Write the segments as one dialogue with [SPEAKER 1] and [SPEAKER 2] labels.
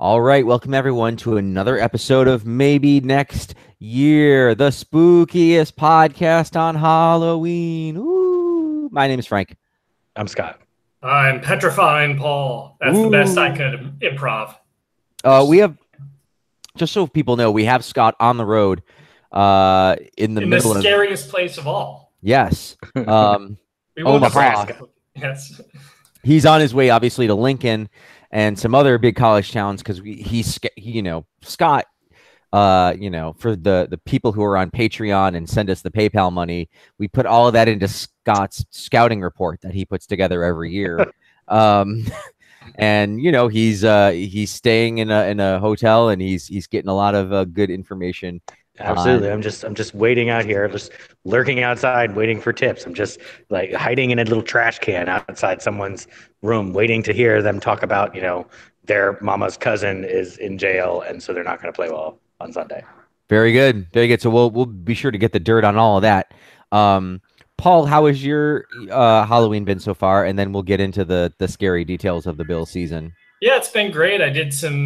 [SPEAKER 1] All right, welcome everyone to another episode of Maybe Next Year, the spookiest podcast on Halloween. Ooh, my name is Frank.
[SPEAKER 2] I'm Scott.
[SPEAKER 3] I'm petrifying, Paul. That's the best I could improv.
[SPEAKER 1] We have, just so people know, we have Scott on the road in the middle
[SPEAKER 3] the scariest place of all.
[SPEAKER 1] Yes.
[SPEAKER 3] We won't
[SPEAKER 1] Omaha.
[SPEAKER 3] Yes.
[SPEAKER 1] He's on his way, obviously, to Lincoln and some other big college towns because Scott, for the people who are on Patreon and send us the PayPal money, we put all of that into Scott's scouting report that he puts together every year. And he's staying in a hotel and he's getting a lot of good information.
[SPEAKER 2] Absolutely. I'm just waiting out here, just lurking outside, waiting for tips. I'm just like hiding in a little trash can outside someone's room, waiting to hear them talk about, their mama's cousin is in jail, and so they're not going to play well on Sunday.
[SPEAKER 1] Very good. Very good. So we'll be sure to get the dirt on all of that. Paul, how has your Halloween been so far? And then we'll get into the scary details of the Bills season.
[SPEAKER 3] Yeah, it's been great. I did some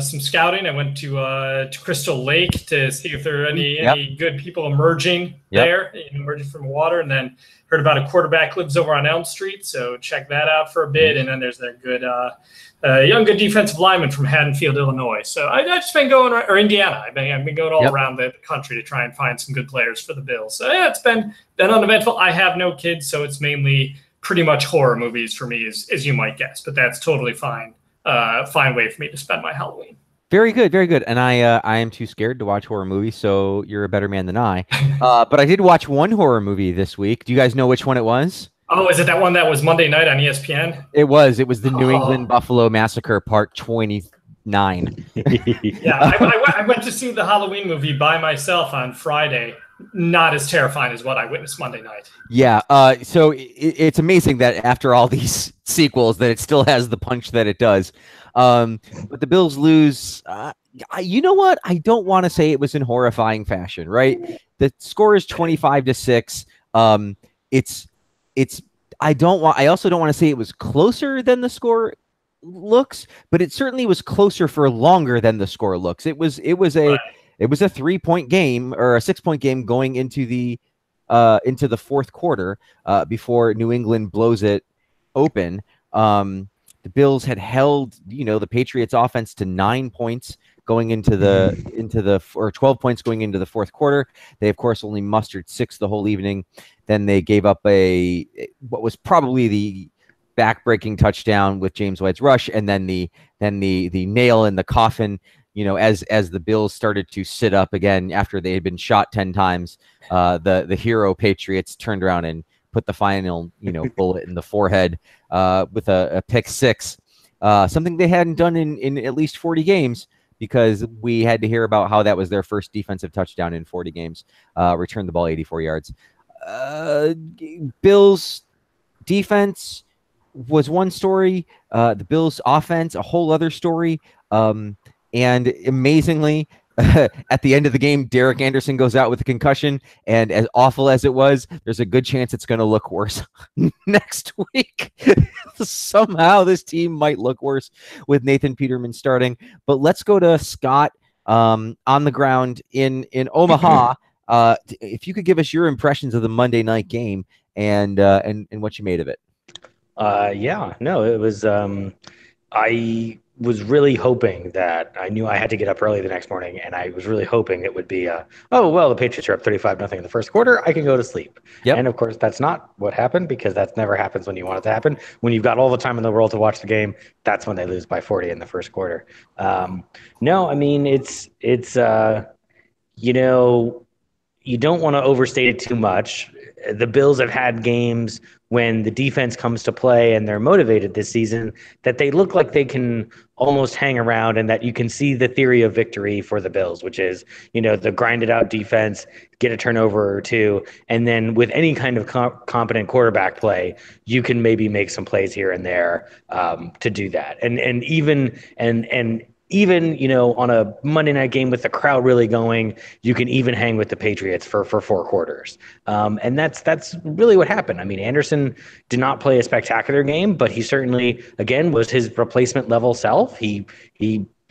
[SPEAKER 3] scouting. I went to Crystal Lake to see if there are any good people emerging there, emerging from water, and then heard about a quarterback lives over on Elm Street, so check that out for a bit. And then there's that good good defensive lineman from Haddonfield, Illinois. So I've just been going, or Indiana. I've been going all around the country to try and find some good players for the Bills. So yeah, it's been uneventful. I have no kids, so it's mainly pretty much horror movies for me, as you might guess. But that's totally fine. Fine way for me to spend my Halloween.
[SPEAKER 1] Very good, very good. And I am too scared to watch horror movies, so you're a better man than I. But I did watch one horror movie this week. Do you guys know which one it was?
[SPEAKER 3] Oh, is it that one that was Monday night on ESPN?
[SPEAKER 1] It was. It was the New England Buffalo Massacre Part 29.
[SPEAKER 3] Yeah, I went to see the Halloween movie by myself on Friday. Not as terrifying as what I witnessed Monday night.
[SPEAKER 1] Yeah. So it's amazing that after all these sequels that it still has the punch that it does. But the Bills lose. You know what? I don't want to say it was in horrifying fashion, right? The score is 25-6. I also don't want to say it was closer than the score looks, but it certainly was closer for longer than the score looks. It was a 3-point game or a 6-point game going into the fourth quarter before New England blows it open. The Bills had held, the Patriots offense to 9 points going into the 12 points going into the fourth quarter. They of course only mustered 6 the whole evening. Then they gave up what was probably the back-breaking touchdown with James White's rush, and then the nail in the coffin. As the Bills started to sit up again after they had been shot 10 times, the hero Patriots turned around and put the final, bullet in the forehead with a pick 6, something they hadn't done in at least 40 games, because we had to hear about how that was their first defensive touchdown in 40 games, returned the ball 84 yards. Bills defense was one story, the Bills offense, a whole other story. And amazingly, at the end of the game, Derek Anderson goes out with a concussion. And as awful as it was, there's a good chance it's going to look worse next week. Somehow this team might look worse with Nathan Peterman starting. But let's go to Scott on the ground in Omaha. If you could give us your impressions of the Monday night game and what you made of it.
[SPEAKER 2] It was I was really hoping that I knew I had to get up early the next morning, and I was really hoping it would be, the Patriots are up 35-0 in the first quarter. I can go to sleep. Yep. And of course, that's not what happened, because that never happens when you want it to happen. When you've got all the time in the world to watch the game, that's when they lose by 40 in the first quarter. You don't want to overstate it too much. The Bills have had games when the defense comes to play and they're motivated this season that they look like they can almost hang around, and that you can see the theory of victory for the Bills, which is, the grinded out defense, get a turnover or two, and then with any kind of competent quarterback play, you can maybe make some plays here and there to do that. Even, on a Monday night game with the crowd really going, you can even hang with the Patriots for 4 quarters. And that's really what happened. I mean, Anderson did not play a spectacular game, but he certainly, again, was his replacement level self. He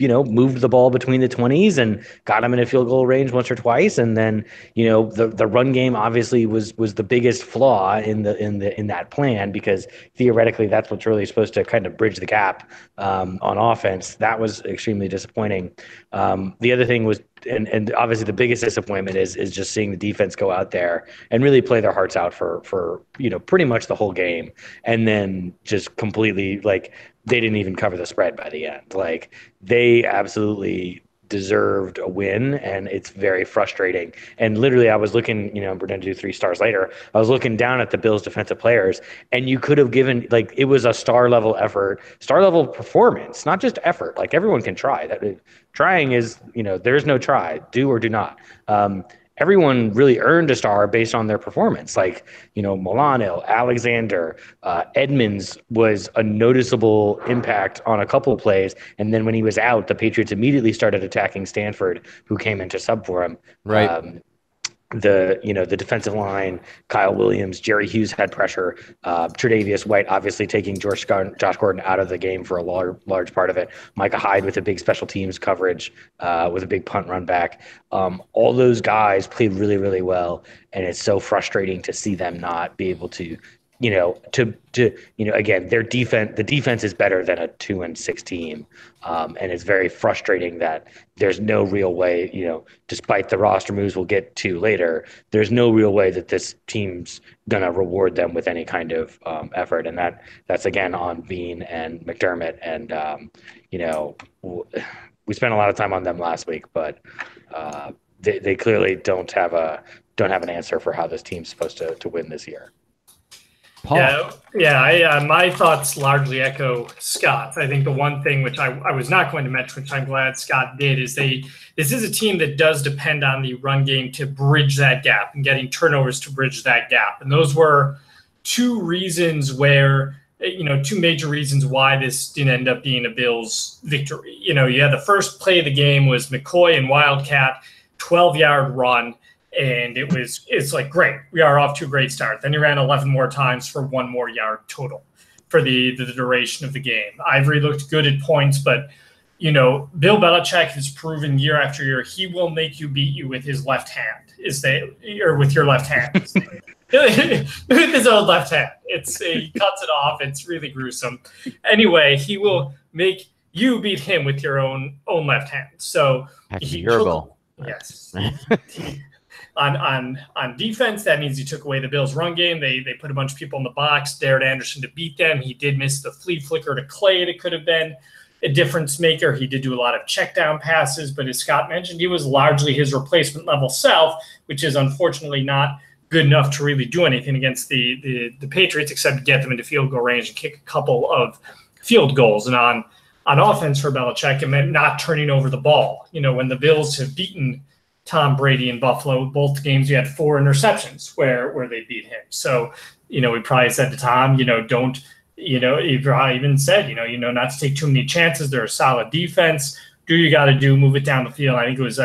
[SPEAKER 2] moved the ball between the 20s and got them in a field goal range once or twice. And then, the run game obviously was the biggest flaw in that plan, because theoretically that's what's really supposed to kind of bridge the gap on offense. That was extremely disappointing. The other thing was, and obviously the biggest disappointment is just seeing the defense go out there and really play their hearts out for pretty much the whole game, and then just completely, like, they didn't even cover the spread by the end. Like, they absolutely deserved a win, and it's very frustrating. And literally, I was looking, we're going to do 3 stars later. I was looking down at the Bills defensive players, and you could have given, like, it was a star level effort, star level performance, not just effort. Like, everyone can try. That trying is, there's no try, do or do not. Everyone really earned a star based on their performance. Like, Milano, Alexander, Edmonds was a noticeable impact on a couple of plays. And then when he was out, the Patriots immediately started attacking Stanford, who came in to sub for him.
[SPEAKER 1] Right.
[SPEAKER 2] The defensive line, Kyle Williams, Jerry Hughes had pressure. Tre'Davious White obviously taking Josh Gordon out of the game for a large part of it. Micah Hyde with a big special teams coverage, with a big punt run back. All those guys played really, really well, and it's so frustrating to see them not be able to, again, the defense is better than a 2-6 team. And it's very frustrating that there's no real way, despite the roster moves we'll get to later, there's no real way that this team's going to reward them with any kind of effort. And that's again on Bean and McDermott. And, we spent a lot of time on them last week, but they clearly don't have an answer for how this team's supposed to win this year.
[SPEAKER 1] Paul.
[SPEAKER 3] My thoughts largely echo Scott's. I think the one thing which I was not going to mention, which I'm glad Scott did, is this is a team that does depend on the run game to bridge that gap and getting turnovers to bridge that gap. And those were two major reasons why this didn't end up being a Bills victory. You had the first play of the game was McCoy and Wildcat, 12-yard run. And it's like, great, we are off to a great start. Then he ran 11 more times for 1 more yard total for the duration of the game. Ivory looked good at points, but, Bill Belichick has proven year after year he will make you beat you with his left hand, or with your left hand. With his own left hand. He cuts it off. It's really gruesome. Anyway, he will make you beat him with your own left hand. So yes. On defense, that means he took away the Bills' run game. They put a bunch of people in the box, dared Anderson to beat them. He did miss the flea flicker to Clay. It could have been a difference maker. He did do a lot of check down passes, but as Scott mentioned, he was largely his replacement level self, which is unfortunately not good enough to really do anything against the Patriots, except to get them into field goal range and kick a couple of field goals. And on offense for Belichick, it meant not turning over the ball. When the Bills have beaten Tom Brady in Buffalo, both games we had 4 interceptions where they beat him. So, we probably said to Tom, don't, he probably even said, not to take too many chances. They're a solid defense. Do you got to do, move it down the field. I think it was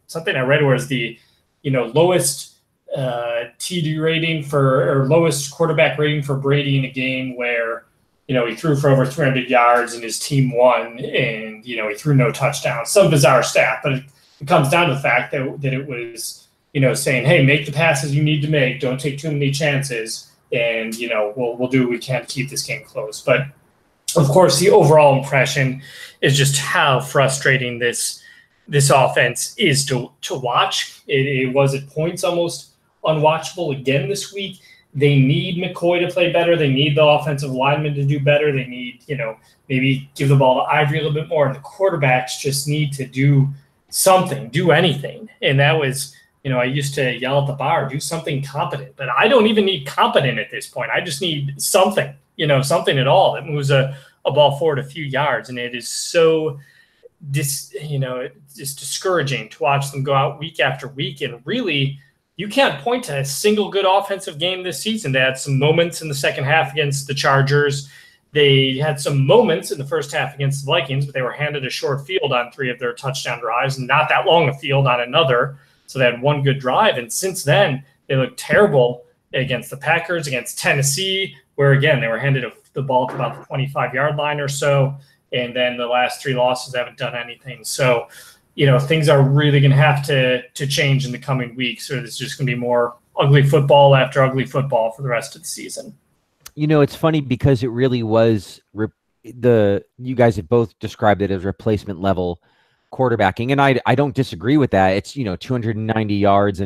[SPEAKER 3] something I read was the, lowest TD rating or lowest quarterback rating for Brady in a game where, he threw for over 300 yards and his team won, and, he threw no touchdowns. Some bizarre stat, but it comes down to the fact that it was, saying, hey, make the passes you need to make. Don't take too many chances. And, we'll do what we can to keep this game close. But, of course, the overall impression is just how frustrating this offense is to watch. It was at points almost unwatchable again this week. They need McCoy to play better. They need the offensive linemen to do better. They need, maybe give the ball to Ivory a little bit more. And the quarterbacks just need to do something, do anything. And that was, I used to yell at the bar, do something competent. But I don't even need competent at this point. I just need something, something at all that moves a ball forward a few yards. And it is so, it's discouraging to watch them go out week after week. And really, you can't point to a single good offensive game this season. They had some moments in the second half against the Chargers. They had some moments in the first half against the Vikings, but they were handed a short field on 3 of their touchdown drives and not that long a field on another. So they had 1 good drive. And since then, they looked terrible against the Packers, against Tennessee, where, again, they were handed the ball to about the 25-yard line or so. and then the last 3 losses haven't done anything. So, things are really going to have to change in the coming weeks, or there's just going to be more ugly football after ugly football for the rest of the season.
[SPEAKER 1] It's funny because it really was you guys have both described it as replacement level quarterbacking, and I don't disagree with that. It's 290 yards,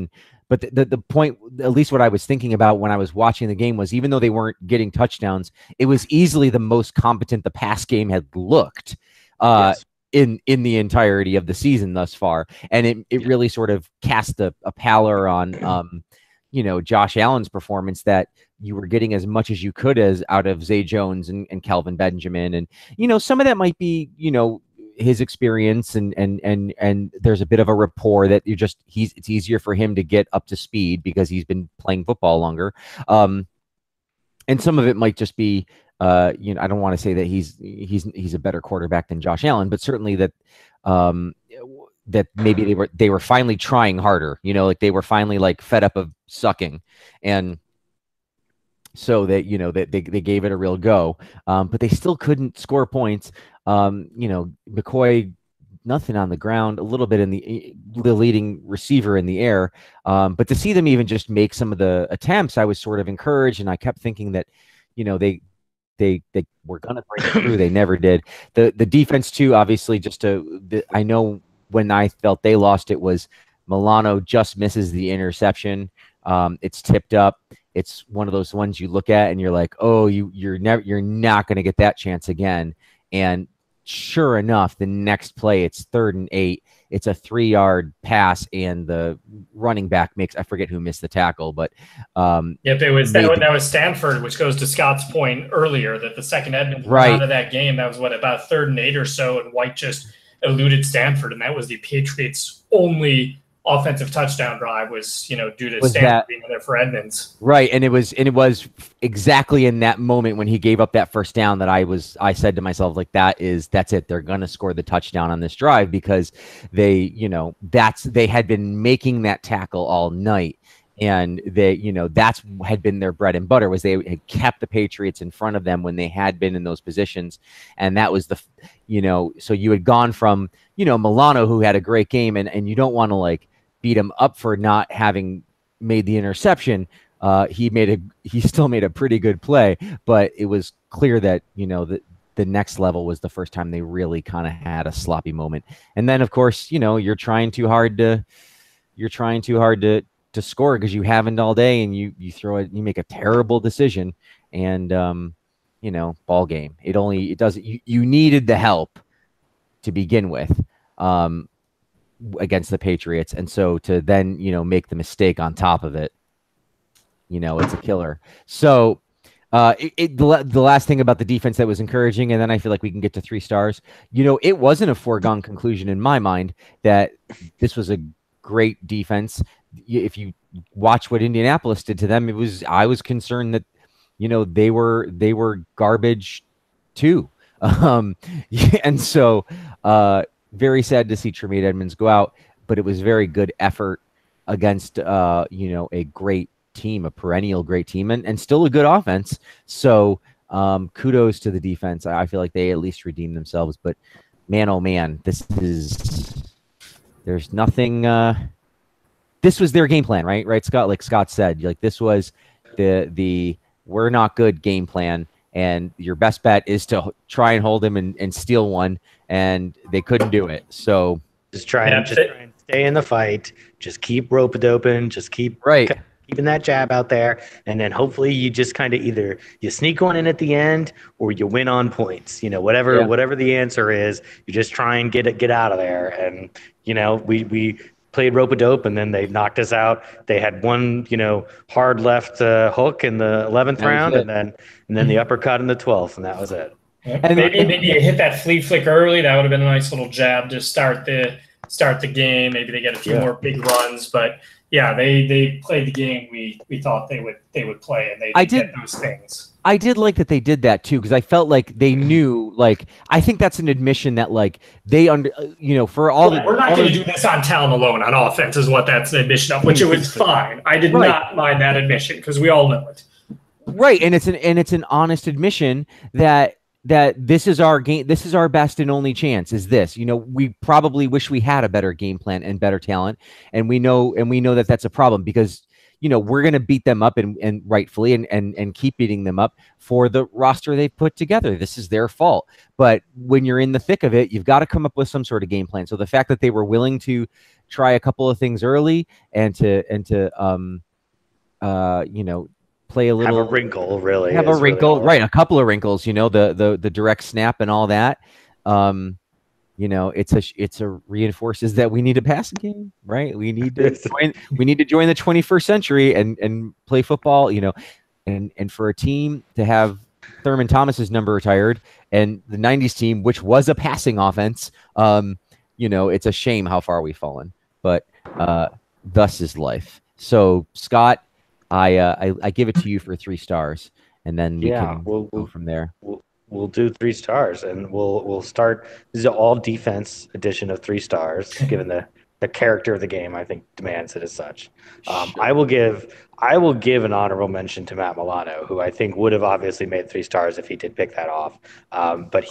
[SPEAKER 1] but the point, at least what I was thinking about when I was watching the game, was even though they weren't getting touchdowns, it was easily the most competent the pass game had looked
[SPEAKER 2] Yes.
[SPEAKER 1] in the entirety of the season thus far, and it really sort of cast a pallor on Josh Allen's performance, that you were getting as much as you could out of Zay Jones and Kelvin Benjamin. And, some of that might be, his experience and there's a bit of a rapport that it's easier for him to get up to speed because he's been playing football longer. And some of it might just be, I don't want to say that he's a better quarterback than Josh Allen, but certainly that, that maybe they were finally trying harder, like they were finally like fed up of sucking. And so that, that they gave it a real go, but they still couldn't score points. McCoy, nothing on the ground, a little bit in the leading receiver in the air. But to see them even just make some of the attempts, I was sort of encouraged, and I kept thinking that, they were going to break it through. They never did. The defense too, obviously, I know when I felt they lost, it was Milano just misses the interception. It's tipped up. It's one of those ones you look at and you're like, oh, you're not going to get that chance again. And sure enough, the next play, it's 3rd and 8. It's a 3-yard pass, and the running back I forget who missed the tackle, but
[SPEAKER 3] that was Stanford, which goes to Scott's point earlier that the second Edmonds
[SPEAKER 1] right
[SPEAKER 3] out of that game, that was about 3rd and 8 or so, and White just eluded Stanford, and that was the Patriots' only offensive touchdown drive was due to Stanford being there for Edmonds.
[SPEAKER 1] Right, and it was exactly in that moment when he gave up that first down that I said to myself, like, that's it. They're going to score the touchdown on this drive, because they had been making that tackle all night, and that's had been their bread and butter, was they had kept the Patriots in front of them when they had been in those positions. And that was so you had gone from Milano, who had a great game, and you don't want to beat him up for not having made the interception. He still made a pretty good play, but it was clear that the next level was the first time they really kind of had a sloppy moment. And then of course you're trying too hard to score because you haven't all day, and you make a terrible decision, and ball game. You needed the help to begin with against the Patriots, and so to then make the mistake on top of it, it's a killer. So the last thing about the defense that was encouraging, and then I feel like we can get to 3 stars. It wasn't a foregone conclusion in my mind that this was a great defense. If you watch what Indianapolis did to them, I was concerned that they were garbage too. And so very sad to see Tremaine Edmonds go out, but it was very good effort against a great team, a perennial great team, and still a good offense. So kudos to the defense. I feel like they at least redeemed themselves, but man, oh man, there's nothing. This was their game plan, right, Scott? Like Scott said, this was the we're not good game plan, and your best bet is to try and hold him and steal one, and they couldn't do it. So
[SPEAKER 2] just try and stay in the fight. Just keep rope-a-doping. Just keep keeping that jab out there, and then hopefully you just kind of either you sneak one in at the end or you win on points. Whatever the answer is, you just try and get out of there. And we played rope-a-dope, and then they knocked us out. They had one hard left hook in the 11th round, and then the uppercut in the 12th, and that was it.
[SPEAKER 3] And maybe you hit that flea flick early. That would have been a nice little jab to start the game. Maybe they get a few more big runs, but yeah, they played the game we thought they would play, and they did those things.
[SPEAKER 1] I did like that they did that too, because I felt like they knew. I think that's an admission that they for all
[SPEAKER 3] we're not going to do this on talent alone on offense is what that's an admission of, which it was fine. I did not mind that admission because we all know it.
[SPEAKER 1] Right, and it's an honest admission that that this is our game. This is our best and only chance. Is this? We probably wish we had a better game plan and better talent, and we know that that's a problem because we're going to beat them up and rightfully and keep beating them up for the roster they've put together. This is their fault. But when you're in the thick of it, you've got to come up with some sort of game plan. So the fact that they were willing to try a couple of things early and to play a little,
[SPEAKER 2] have a wrinkle, really.
[SPEAKER 1] Have a wrinkle, right? A couple of wrinkles, the direct snap and all that. It's a reinforces that we need a passing game, right? We need to join the 21st century and play football, and for a team to have Thurman Thomas's number retired and the 90s team, which was a passing offense, it's a shame how far we've fallen, but thus is life. So Scott, I give it to you for 3 stars, and then we can go from there.
[SPEAKER 2] We'll do 3 stars, and we'll start. This is an all defense edition of 3 stars, given the character of the game. I think demands it as such. Sure. I will give an honorable mention to Matt Milano, who I think would have obviously made 3 stars if he did pick that off. But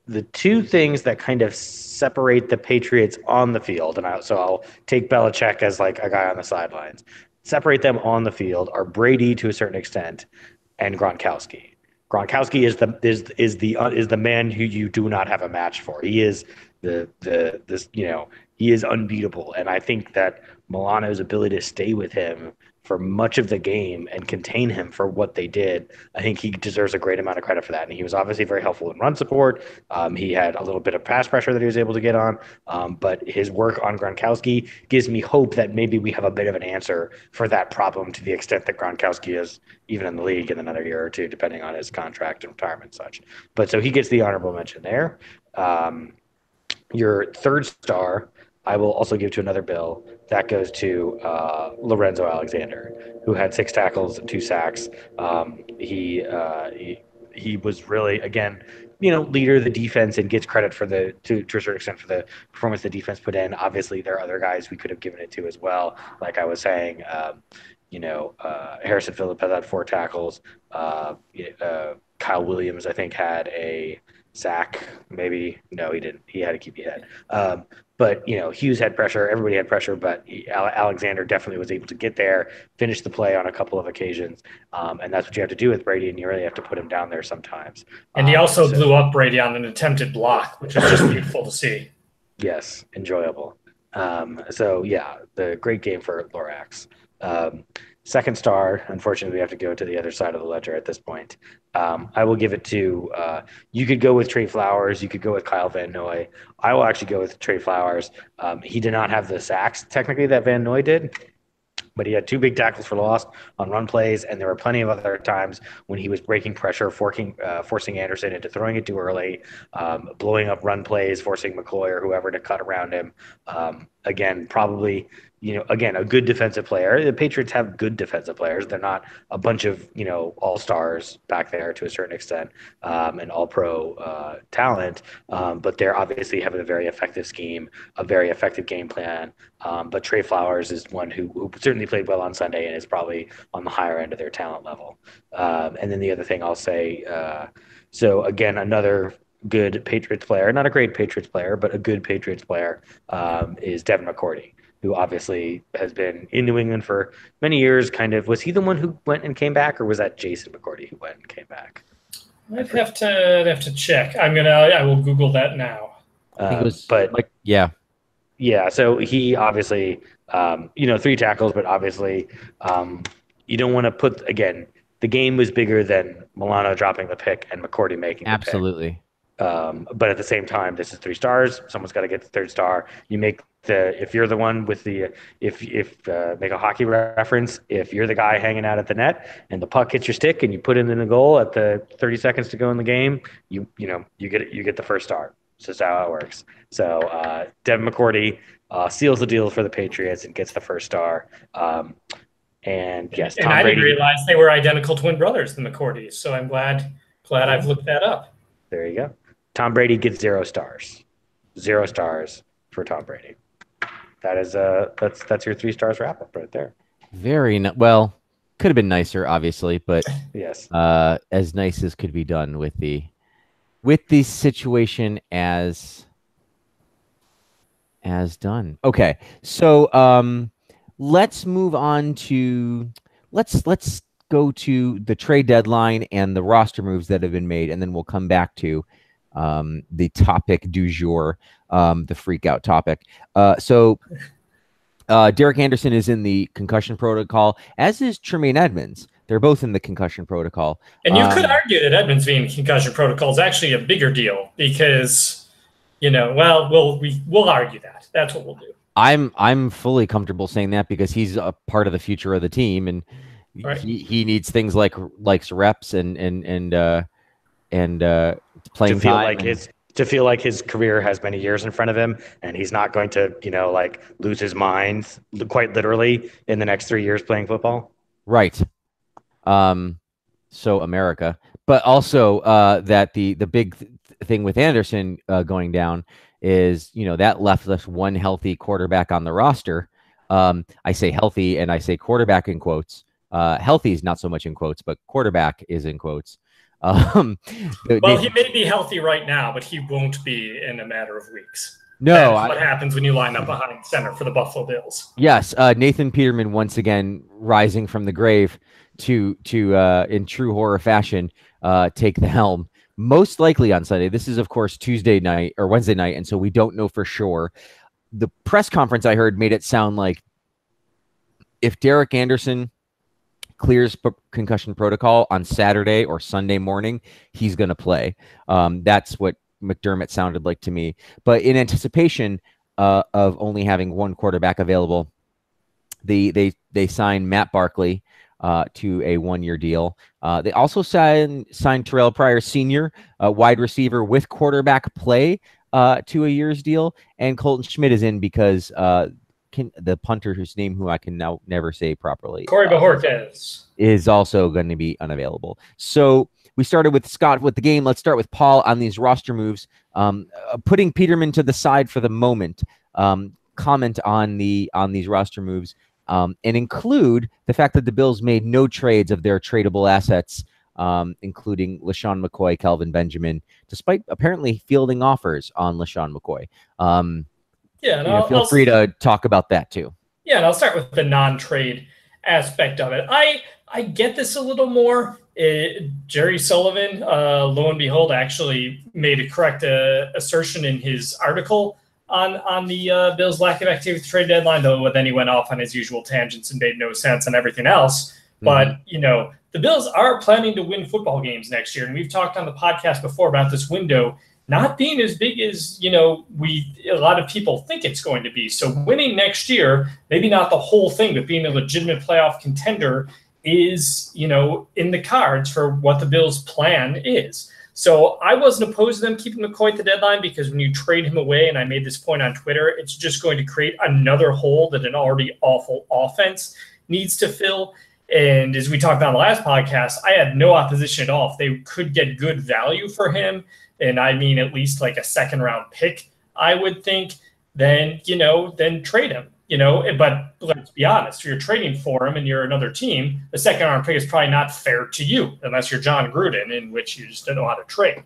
[SPEAKER 2] the 2 things that kind of separate the Patriots on the field, and I'll take Belichick as like a guy on the sidelines. Separate them on the field are Brady to a certain extent and Gronkowski. Gronkowski is the man who you do not have a match for. He is he is unbeatable, and I think that Milano's ability to stay with him for much of the game and contain him for what they did, I think he deserves a great amount of credit for that. And he was obviously very helpful in run support. He had a little bit of pass pressure that he was able to get on. But his work on Gronkowski gives me hope that maybe we have a bit of an answer for that problem to the extent that Gronkowski is even in the league in another year or two, depending on his contract and retirement and such. But so he gets the honorable mention there. Your 3rd star, I will also give to another Bill. That goes to Lorenzo Alexander, who had 6 tackles and 2 sacks. He was really, again, leader of the defense and gets credit for to a certain extent for the performance the defense put in. Obviously, there are other guys we could have given it to as well. Like I was saying, Harrison Phillips had 4 tackles. Kyle Williams, I think, had a sack. Maybe no, he didn't. He had to keep head. But Hughes had pressure. Everybody had pressure, but Alexander definitely was able to get there, finish the play on a couple of occasions, and that's what you have to do with Brady. And you really have to put him down there sometimes.
[SPEAKER 3] And he also blew up Brady on an attempted block, which is just beautiful to see.
[SPEAKER 2] Yes, enjoyable. The great game for Lorax. 2nd star, unfortunately, we have to go to the other side of the ledger at this point. I will give it to, you could go with Trey Flowers. You could go with Kyle Van Noy. I will actually go with Trey Flowers. He did not have the sacks, technically, that Van Noy did, but he had 2 big tackles for loss on run plays, and there were plenty of other times when he was breaking pressure, forcing Anderson into throwing it too early, blowing up run plays, forcing McCoy or whoever to cut around him. Again, probably – a good defensive player. The Patriots have good defensive players. They're not a bunch of, all-stars back there to a certain extent, and all-pro talent, but they're obviously have a very effective scheme, a very effective game plan. But Trey Flowers is one who certainly played well on Sunday and is probably on the higher end of their talent level. And then the other thing I'll say, so again, another good Patriots player, not a great Patriots player, but a good Patriots player, is Devin McCourty, who obviously has been in New England for many years. Was he the one who went and came back, or was that Jason McCourty who went and came back?
[SPEAKER 3] I'd have to check. I will Google that now.
[SPEAKER 1] I think it was,
[SPEAKER 2] yeah. So he obviously, 3 tackles, but obviously, you don't want to put, again, the game was bigger than Milano dropping the pick and McCourty making the pick.
[SPEAKER 1] Absolutely.
[SPEAKER 2] But at the same time, this is 3 stars. Someone's got to get the 3rd star. You make if you're the one with the make a hockey reference, if you're the guy hanging out at the net and the puck hits your stick and you put it in the goal at the 30 seconds to go in the game, you get the 1st star. It's just how it works. So Devin McCourty seals the deal for the Patriots and gets the 1st star. And yes, Tom
[SPEAKER 3] I
[SPEAKER 2] Brady,
[SPEAKER 3] didn't realize they were identical twin brothers, the McCourtys. So I'm glad I've looked that up.
[SPEAKER 2] There you go. Tom Brady gets 0 stars. 0 stars for Tom Brady. That is that's your 3 stars wrap up right there.
[SPEAKER 1] Well, Could have been nicer, obviously, but
[SPEAKER 2] yes,
[SPEAKER 1] as nice as could be done with the situation as done. Okay, so let's move on to let's go to the trade deadline and the roster moves that have been made, and then we'll come back to the topic du jour, the freak out topic. So Derek Anderson is in the concussion protocol, as is Tremaine Edmonds. They're both in the concussion protocol.
[SPEAKER 3] And you could argue that Edmonds being in concussion protocol is actually a bigger deal because, we'll argue that. That's what we'll do.
[SPEAKER 1] I'm fully comfortable saying that because he's a part of the future of the team, and
[SPEAKER 3] right.
[SPEAKER 1] he needs things like reps and playing time.
[SPEAKER 2] To feel like his career has many years in front of him, and he's not going to, lose his mind quite literally in the next 3 years playing football.
[SPEAKER 1] Right. So America, but also that the big thing with Anderson going down is, that left us one healthy quarterback on the roster. I say healthy and I say quarterback in quotes. Healthy is not so much in quotes, but quarterback is in quotes.
[SPEAKER 3] Well, he may be healthy right now, but he won't be in a matter of weeks.
[SPEAKER 1] No,
[SPEAKER 3] what happens when you line up behind center for the Buffalo Bills.
[SPEAKER 1] Yes, Nathan Peterman once again rising from the grave to in true horror fashion take the helm. Most likely on Sunday. This is, of course, Tuesday night or Wednesday night, and so we don't know for sure. The press conference I heard made it sound like if Derek Anderson clears concussion protocol on Saturday or Sunday morning, he's going to play. That's what McDermott sounded like to me. But in anticipation of only having one quarterback available, they signed Matt Barkley to a 1-year deal. They also signed Terrell Pryor Sr., wide receiver with quarterback play, to a year's deal. And Colton Schmidt is in because the punter who I can now never say properly,
[SPEAKER 3] Corey Bojorquez,
[SPEAKER 1] is also going to be unavailable. So we started with Scott with the game. Let's start with Paul on these roster moves. Putting Peterman to the side for the moment. Comment on these roster moves. And include the fact that the Bills made no trades of their tradable assets, including LaShawn McCoy, Kelvin Benjamin, despite apparently fielding offers on LaShawn McCoy. Feel free to talk about that too.
[SPEAKER 3] Yeah, and I'll start with the non-trade aspect of it. I get this a little more. Jerry Sullivan, lo and behold, actually made a correct assertion in his article on the Bills' lack of activity at the trade deadline, though then he went off on his usual tangents and made no sense and everything else. But, the Bills are planning to win football games next year. And we've talked on the podcast before about this window not being as big as, a lot of people think it's going to be. So winning next year, maybe not the whole thing, but being a legitimate playoff contender is, in the cards for what the Bills' plan is. So I wasn't opposed to them keeping McCoy at the deadline because when you trade him away, and I made this point on Twitter, it's just going to create another hole that an already awful offense needs to fill. And as we talked about on the last podcast, I had no opposition at all. If they could get good value for him, and I mean at least like a second-round pick, I would think, then trade him. But let's be honest, if you're trading for him and you're another team, the second-round pick is probably not fair to you unless you're John Gruden, in which you just don't know how to trade.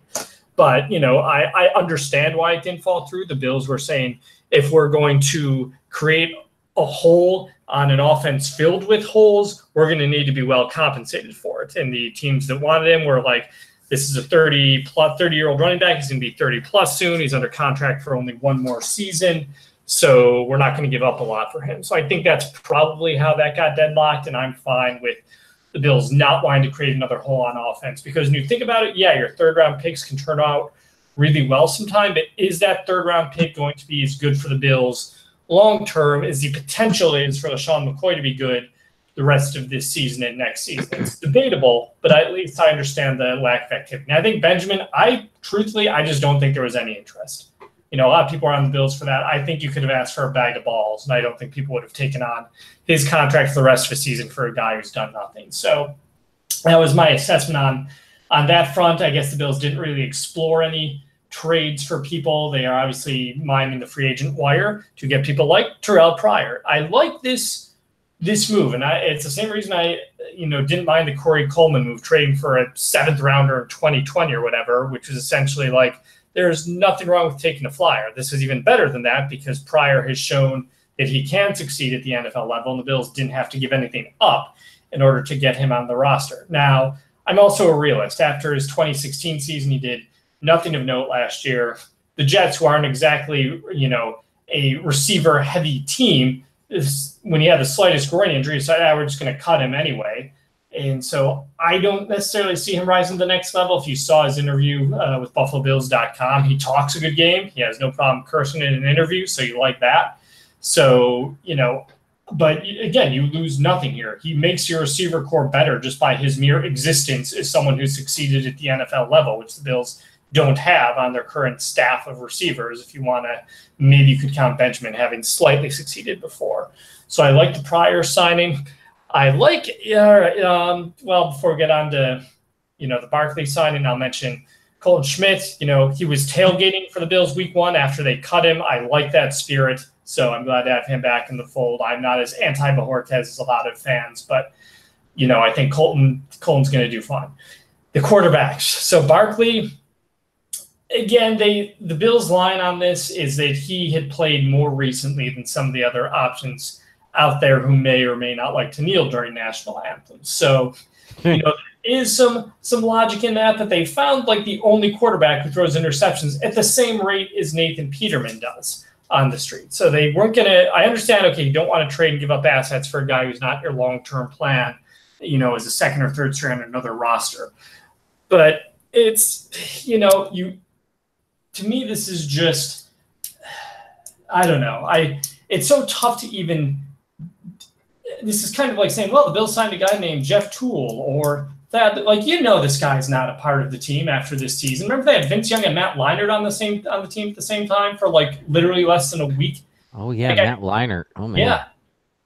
[SPEAKER 3] But, I understand why it didn't fall through. The Bills were saying if we're going to create a hole on an offense filled with holes, we're going to need to be well compensated for it. And the teams that wanted him were like, this is a 30-year-old running back. He's going to be 30-plus soon. He's under contract for only one more season. So we're not going to give up a lot for him. So I think that's probably how that got deadlocked, and I'm fine with the Bills not wanting to create another hole on offense. Because when you think about it, yeah, your third-round picks can turn out really well sometime, but is that third-round pick going to be as good for the Bills long-term as the potential is for LaShawn McCoy to be good the rest of this season and next season? It's debatable, but at least I understand the lack of activity. And I think Benjamin, I just don't think there was any interest. A lot of people are on the Bills for that. I think you could have asked for a bag of balls, and I don't think people would have taken on his contract for the rest of the season for a guy who's done nothing. So that was my assessment on that front. I guess the Bills didn't really explore any trades for people. They are obviously mining the free agent wire to get people like Terrell Pryor. I like this this move, and it's the same reason I didn't mind the Corey Coleman move, trading for a 7th rounder in 2020 or whatever, which was essentially like, there's nothing wrong with taking a flyer. This is even better than that because Pryor has shown that he can succeed at the NFL level, and the Bills didn't have to give anything up in order to get him on the roster. Now, I'm also a realist. After his 2016 season, he did nothing of note last year. The Jets, who aren't exactly, a receiver-heavy team, when he had the slightest groin injury, decided we're just going to cut him anyway. And so I don't necessarily see him rising to the next level. If you saw his interview with BuffaloBills.com, he talks a good game. He has no problem cursing in an interview, so you like that. So, but again, you lose nothing here. He makes your receiver core better just by his mere existence as someone who succeeded at the NFL level, which the Bills don't have on their current staff of receivers. If you want to, maybe you could count Benjamin having slightly succeeded before. So I like the Pryor signing. I like, before we get on to, the Barkley signing, I'll mention Colton Schmidt. He was tailgating for the Bills week 1 after they cut him. I like that spirit. So I'm glad to have him back in the fold. I'm not as anti-Bajorquez as a lot of fans, but, I think Colton's going to do fine. The quarterbacks. So Barkley, again, the Bills' line on this is that he had played more recently than some of the other options out there who may or may not like to kneel during national anthems. So, there is some logic in that, but they found like the only quarterback who throws interceptions at the same rate as Nathan Peterman does on the street. So they weren't going to – I understand, okay, you don't want to trade and give up assets for a guy who's not your long-term plan, as a second or third string on another roster. But it's, to me, this is just – I don't know. It's so tough to even – this is kind of like saying, well, the Bills signed a guy named Jeff Toole or that. Like, this guy's not a part of the team after this season. Remember they had Vince Young and Matt Leinart on the team at the same time for like literally less than a week.
[SPEAKER 1] Oh yeah, Matt Leinart. Oh man.
[SPEAKER 3] Yeah,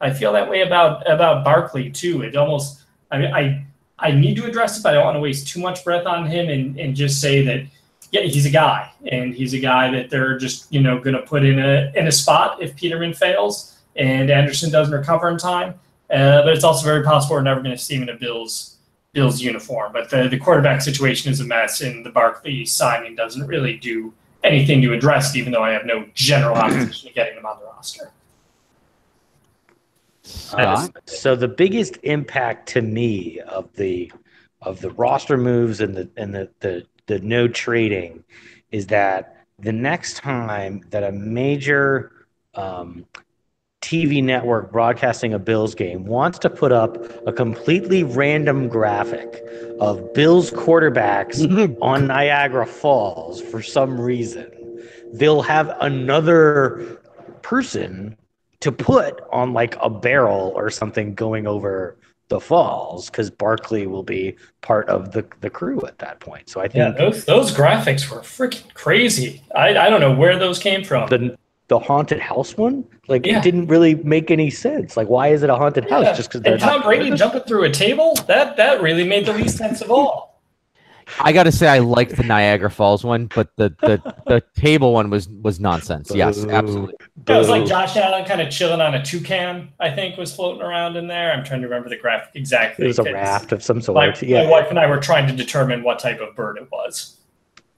[SPEAKER 3] I feel that way about Barkley too. It almost. I need to address it, but I don't want to waste too much breath on him and just say that. Yeah, he's a guy, and he's a guy that they're just going to put in a spot if Peterman fails and Anderson doesn't recover in time. But it's also very possible we're never going to see him in a Bills uniform. But the quarterback situation is a mess, and the Barkley signing doesn't really do anything to address it, even though I have no general opposition to getting him on the roster.
[SPEAKER 2] So the biggest impact to me of the roster moves and the no trading is that the next time that a major TV network broadcasting a Bills game wants to put up a completely random graphic of Bills quarterbacks on Niagara Falls for some reason, they'll have another person to put on like a barrel or something going over the falls because Barkley will be part of the crew at that point. So I think
[SPEAKER 3] those graphics were freaking crazy. I don't know where those came from.
[SPEAKER 2] The haunted house one, it didn't really make any sense. Like, why is it a haunted house? Just because
[SPEAKER 3] Tom Brady jumping through a table, that really made the least sense of all.
[SPEAKER 1] I got to say, I liked the Niagara Falls one, but the table one was nonsense. Yes, absolutely.
[SPEAKER 3] It was like Josh Allen kind of chilling on a toucan, I think, was floating around in there. I'm trying to remember the graphic exactly.
[SPEAKER 2] It was a raft of some sort.
[SPEAKER 3] My wife and I were trying to determine what type of bird it was.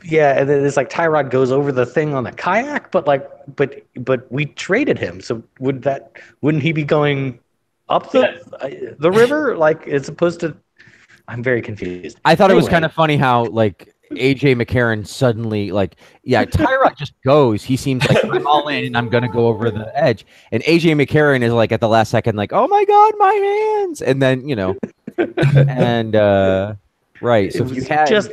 [SPEAKER 2] Yeah, and then it's like Tyrod goes over the thing on the kayak, but we traded him, so wouldn't he be going up the river as opposed to? I'm very confused.
[SPEAKER 1] I thought it was kind of funny how AJ McCarron suddenly Tyrod just goes. He seems like I'm all in and I'm gonna go over the edge, and AJ McCarron is at the last second oh my god, my hands, and then and. Right. So
[SPEAKER 2] you had just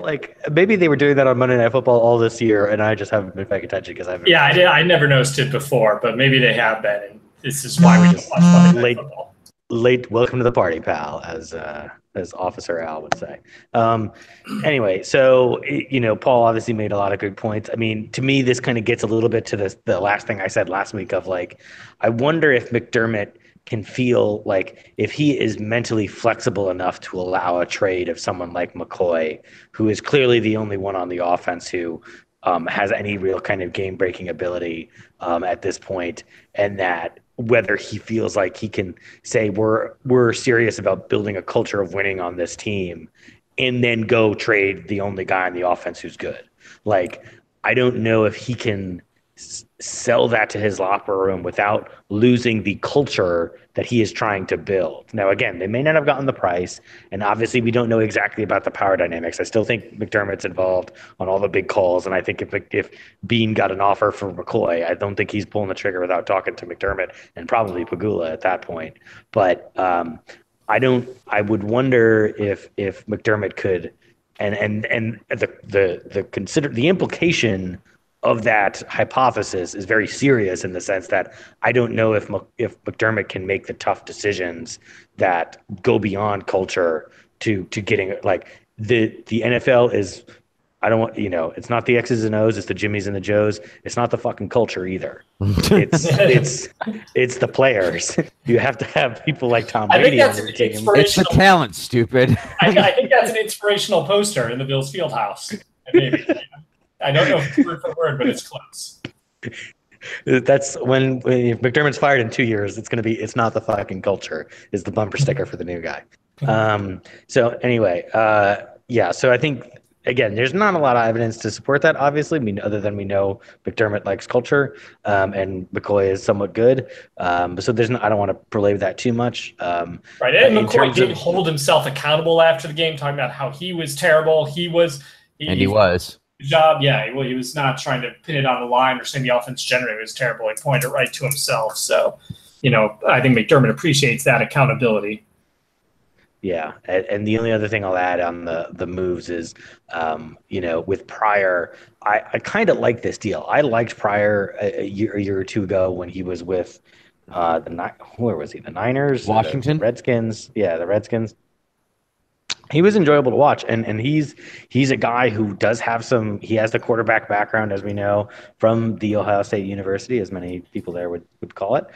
[SPEAKER 2] maybe they were doing that on Monday Night Football all this year, and I just haven't been paying attention because I've.
[SPEAKER 3] Yeah, I never noticed it before, but maybe they have been, and this is why we just watch Monday Night Football.
[SPEAKER 2] Late, welcome to the party, pal, as Officer Al would say. Anyway, so Paul obviously made a lot of good points. I mean, to me, this kind of gets a little bit to the last thing I said last week of I wonder if McDermott can feel if he is mentally flexible enough to allow a trade of someone like McCoy, who is clearly the only one on the offense who has any real kind of game-breaking ability at this point, and that whether he feels like he can say we're serious about building a culture of winning on this team, and then go trade the only guy on the offense who's good. Like, I don't know if he can sell that to his locker room without losing the culture that he is trying to build. Now, again, they may not have gotten the price, and obviously we don't know exactly about the power dynamics. I still think McDermott's involved on all the big calls, and I think if Bean got an offer from McCoy, I don't think he's pulling the trigger without talking to McDermott and probably Pagula at that point. But I would wonder if McDermott could, and the implication of that hypothesis is very serious in the sense that I don't know if McDermott can make the tough decisions that go beyond culture to getting, like, the NFL is, I don't want, it's not the X's and O's, it's the Jimmies and the Joes. It's not the fucking culture either. It's the players. You have to have people like Tom Brady on your team.
[SPEAKER 1] It's the talent, stupid.
[SPEAKER 3] I think that's an inspirational poster in the Bills field house. Maybe. I don't know if it's word for word, but it's close.
[SPEAKER 2] That's when if McDermott's fired in 2 years, it's not the fucking culture is the bumper sticker for the new guy. So anyway, so I think, again, there's not a lot of evidence to support that, obviously, other than we know McDermott likes culture, and McCoy is somewhat good. So I don't want to belabor that too much.
[SPEAKER 3] Right, and McCoy did hold himself accountable after the game, talking about how he was terrible. He was. Job, yeah. Well, he was not trying to pin it on the line or saying the offense generally was terrible. He pointed it right to himself. So, I think McDermott appreciates that accountability.
[SPEAKER 2] Yeah, and the only other thing I'll add on the moves is, with Pryor, I kind of like this deal. I liked Pryor a year or two ago when he was with where was he? The Niners,
[SPEAKER 1] Washington,
[SPEAKER 2] the Redskins. Yeah, the Redskins. He was enjoyable to watch, and he's a guy who does have he has the quarterback background, as we know, from the Ohio State University, as many people there would call it.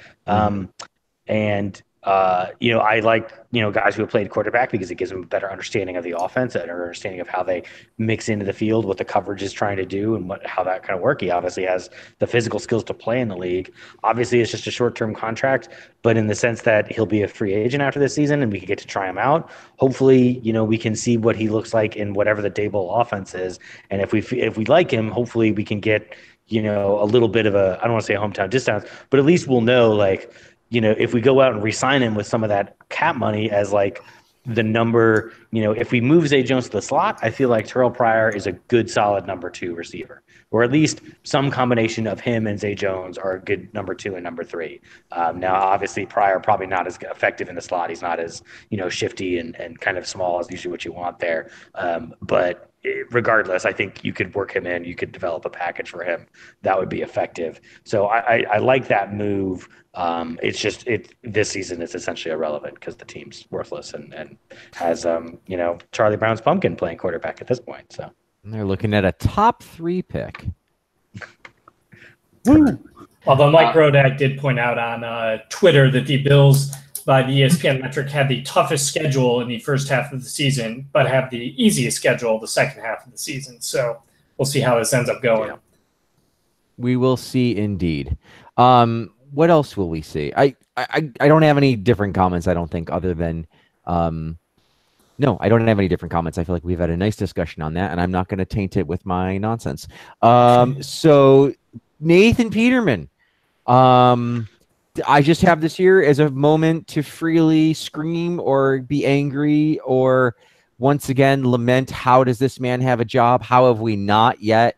[SPEAKER 2] I like, guys who have played quarterback because it gives them a better understanding of the offense, a better understanding of how they mix into the field, what the coverage is trying to do, and how that kind of work. He obviously has the physical skills to play in the league. Obviously, it's just a short-term contract, but in the sense that he'll be a free agent after this season and we can get to try him out. Hopefully, we can see what he looks like in whatever the Daboll offense is. And if we like him, hopefully we can get, a little bit of I don't want to say hometown discounts, but at least we'll know, if we go out and re-sign him with some of that cap money as the number, if we move Zay Jones to the slot, I feel like Terrell Pryor is a good, solid number 2 receiver, or at least some combination of him and Zay Jones are a good number 2 and number 3. Now, obviously, Pryor probably not as effective in the slot. He's not as, shifty and kind of small as usually what you want there. But regardless, I think you could work him in. You could develop a package for him that would be effective. So I like that move. It's just this season it's essentially irrelevant because the team's worthless and has Charlie Brown's pumpkin playing quarterback at this point. So
[SPEAKER 1] they're looking at a top 3 pick.
[SPEAKER 3] Woo! Although Mike Rodak did point out on Twitter that the Bills, by the ESPN metric, had the toughest schedule in the first half of the season, but have the easiest schedule the second half of the season. So we'll see how this ends up going.
[SPEAKER 1] Yeah. We will see indeed. What else will we see? I don't have any different comments, I don't think, other than no, I don't have any different comments. I feel like we've had a nice discussion on that, and I'm not going to taint it with my nonsense. So Nathan Peterman, I just have this year as a moment to freely scream or be angry or once again lament, how does this man have a job? How have we not yet,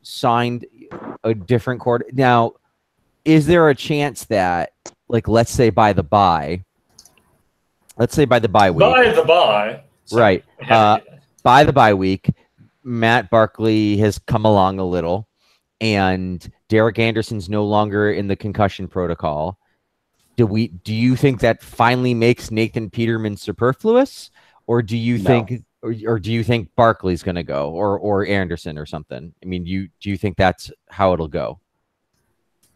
[SPEAKER 1] signed a different court? Now, is there a chance that, let's say by the bye week. By the bye week, Matt Barkley has come along a little, and Derek Anderson's no longer in the concussion protocol. Do you think that finally makes Nathan Peterman superfluous, or do you think, or do you think Barkley's going to go, or Anderson or something? I mean, do you think that's how it'll go?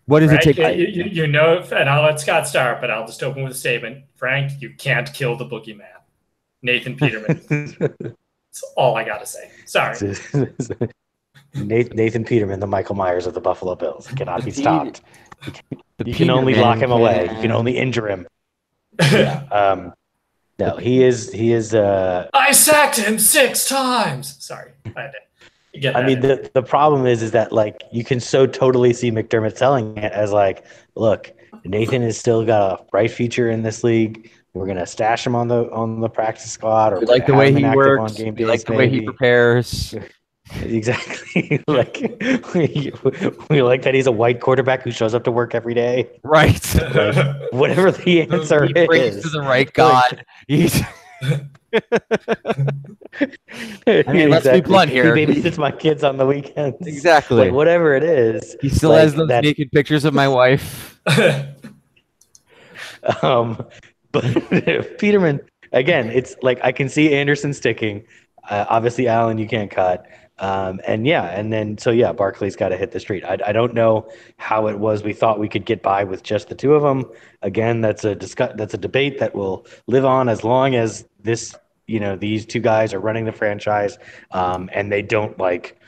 [SPEAKER 1] What does
[SPEAKER 3] Frank,
[SPEAKER 1] it take?
[SPEAKER 3] And I'll let Scott start, but I'll just open with a statement. Frank, you can't kill the boogeyman. Nathan Peterman. That's all I got to say. Sorry.
[SPEAKER 2] Nathan Peterman, the Michael Myers of the Buffalo Bills, cannot be stopped. You can
[SPEAKER 1] Peterman
[SPEAKER 2] only lock him away.
[SPEAKER 1] can-
[SPEAKER 2] You can only injure him. Yeah. No, he is.
[SPEAKER 3] I sacked him 6 times. Sorry, I had to get that
[SPEAKER 2] I mean, the problem is that like you can so totally see McDermott selling it as like, look, Nathan has still got a bright future in this league. We're gonna stash him on the practice squad, or
[SPEAKER 1] We like the way he works.
[SPEAKER 2] On game
[SPEAKER 1] We
[SPEAKER 2] days,
[SPEAKER 1] like the way he prepares.
[SPEAKER 2] Exactly. Like we like that he's a white quarterback who shows up to work every day.
[SPEAKER 1] Right.
[SPEAKER 2] Like, whatever the answer
[SPEAKER 1] He prays
[SPEAKER 2] is,
[SPEAKER 1] to the right God. He's. I mean, let's be blunt here.
[SPEAKER 2] He babysits my kids on the weekends.
[SPEAKER 1] Exactly.
[SPEAKER 2] Like, whatever it is.
[SPEAKER 1] He still has those naked pictures of my wife.
[SPEAKER 2] But Peterman, again, it's like I can see Anderson sticking. Obviously, Allen, you can't cut. Barkley's got to hit the street. I don't know how it was. We thought we could get by with just the two of them. Again, that's a debate that will live on as long as these two guys are running the franchise, and they don't like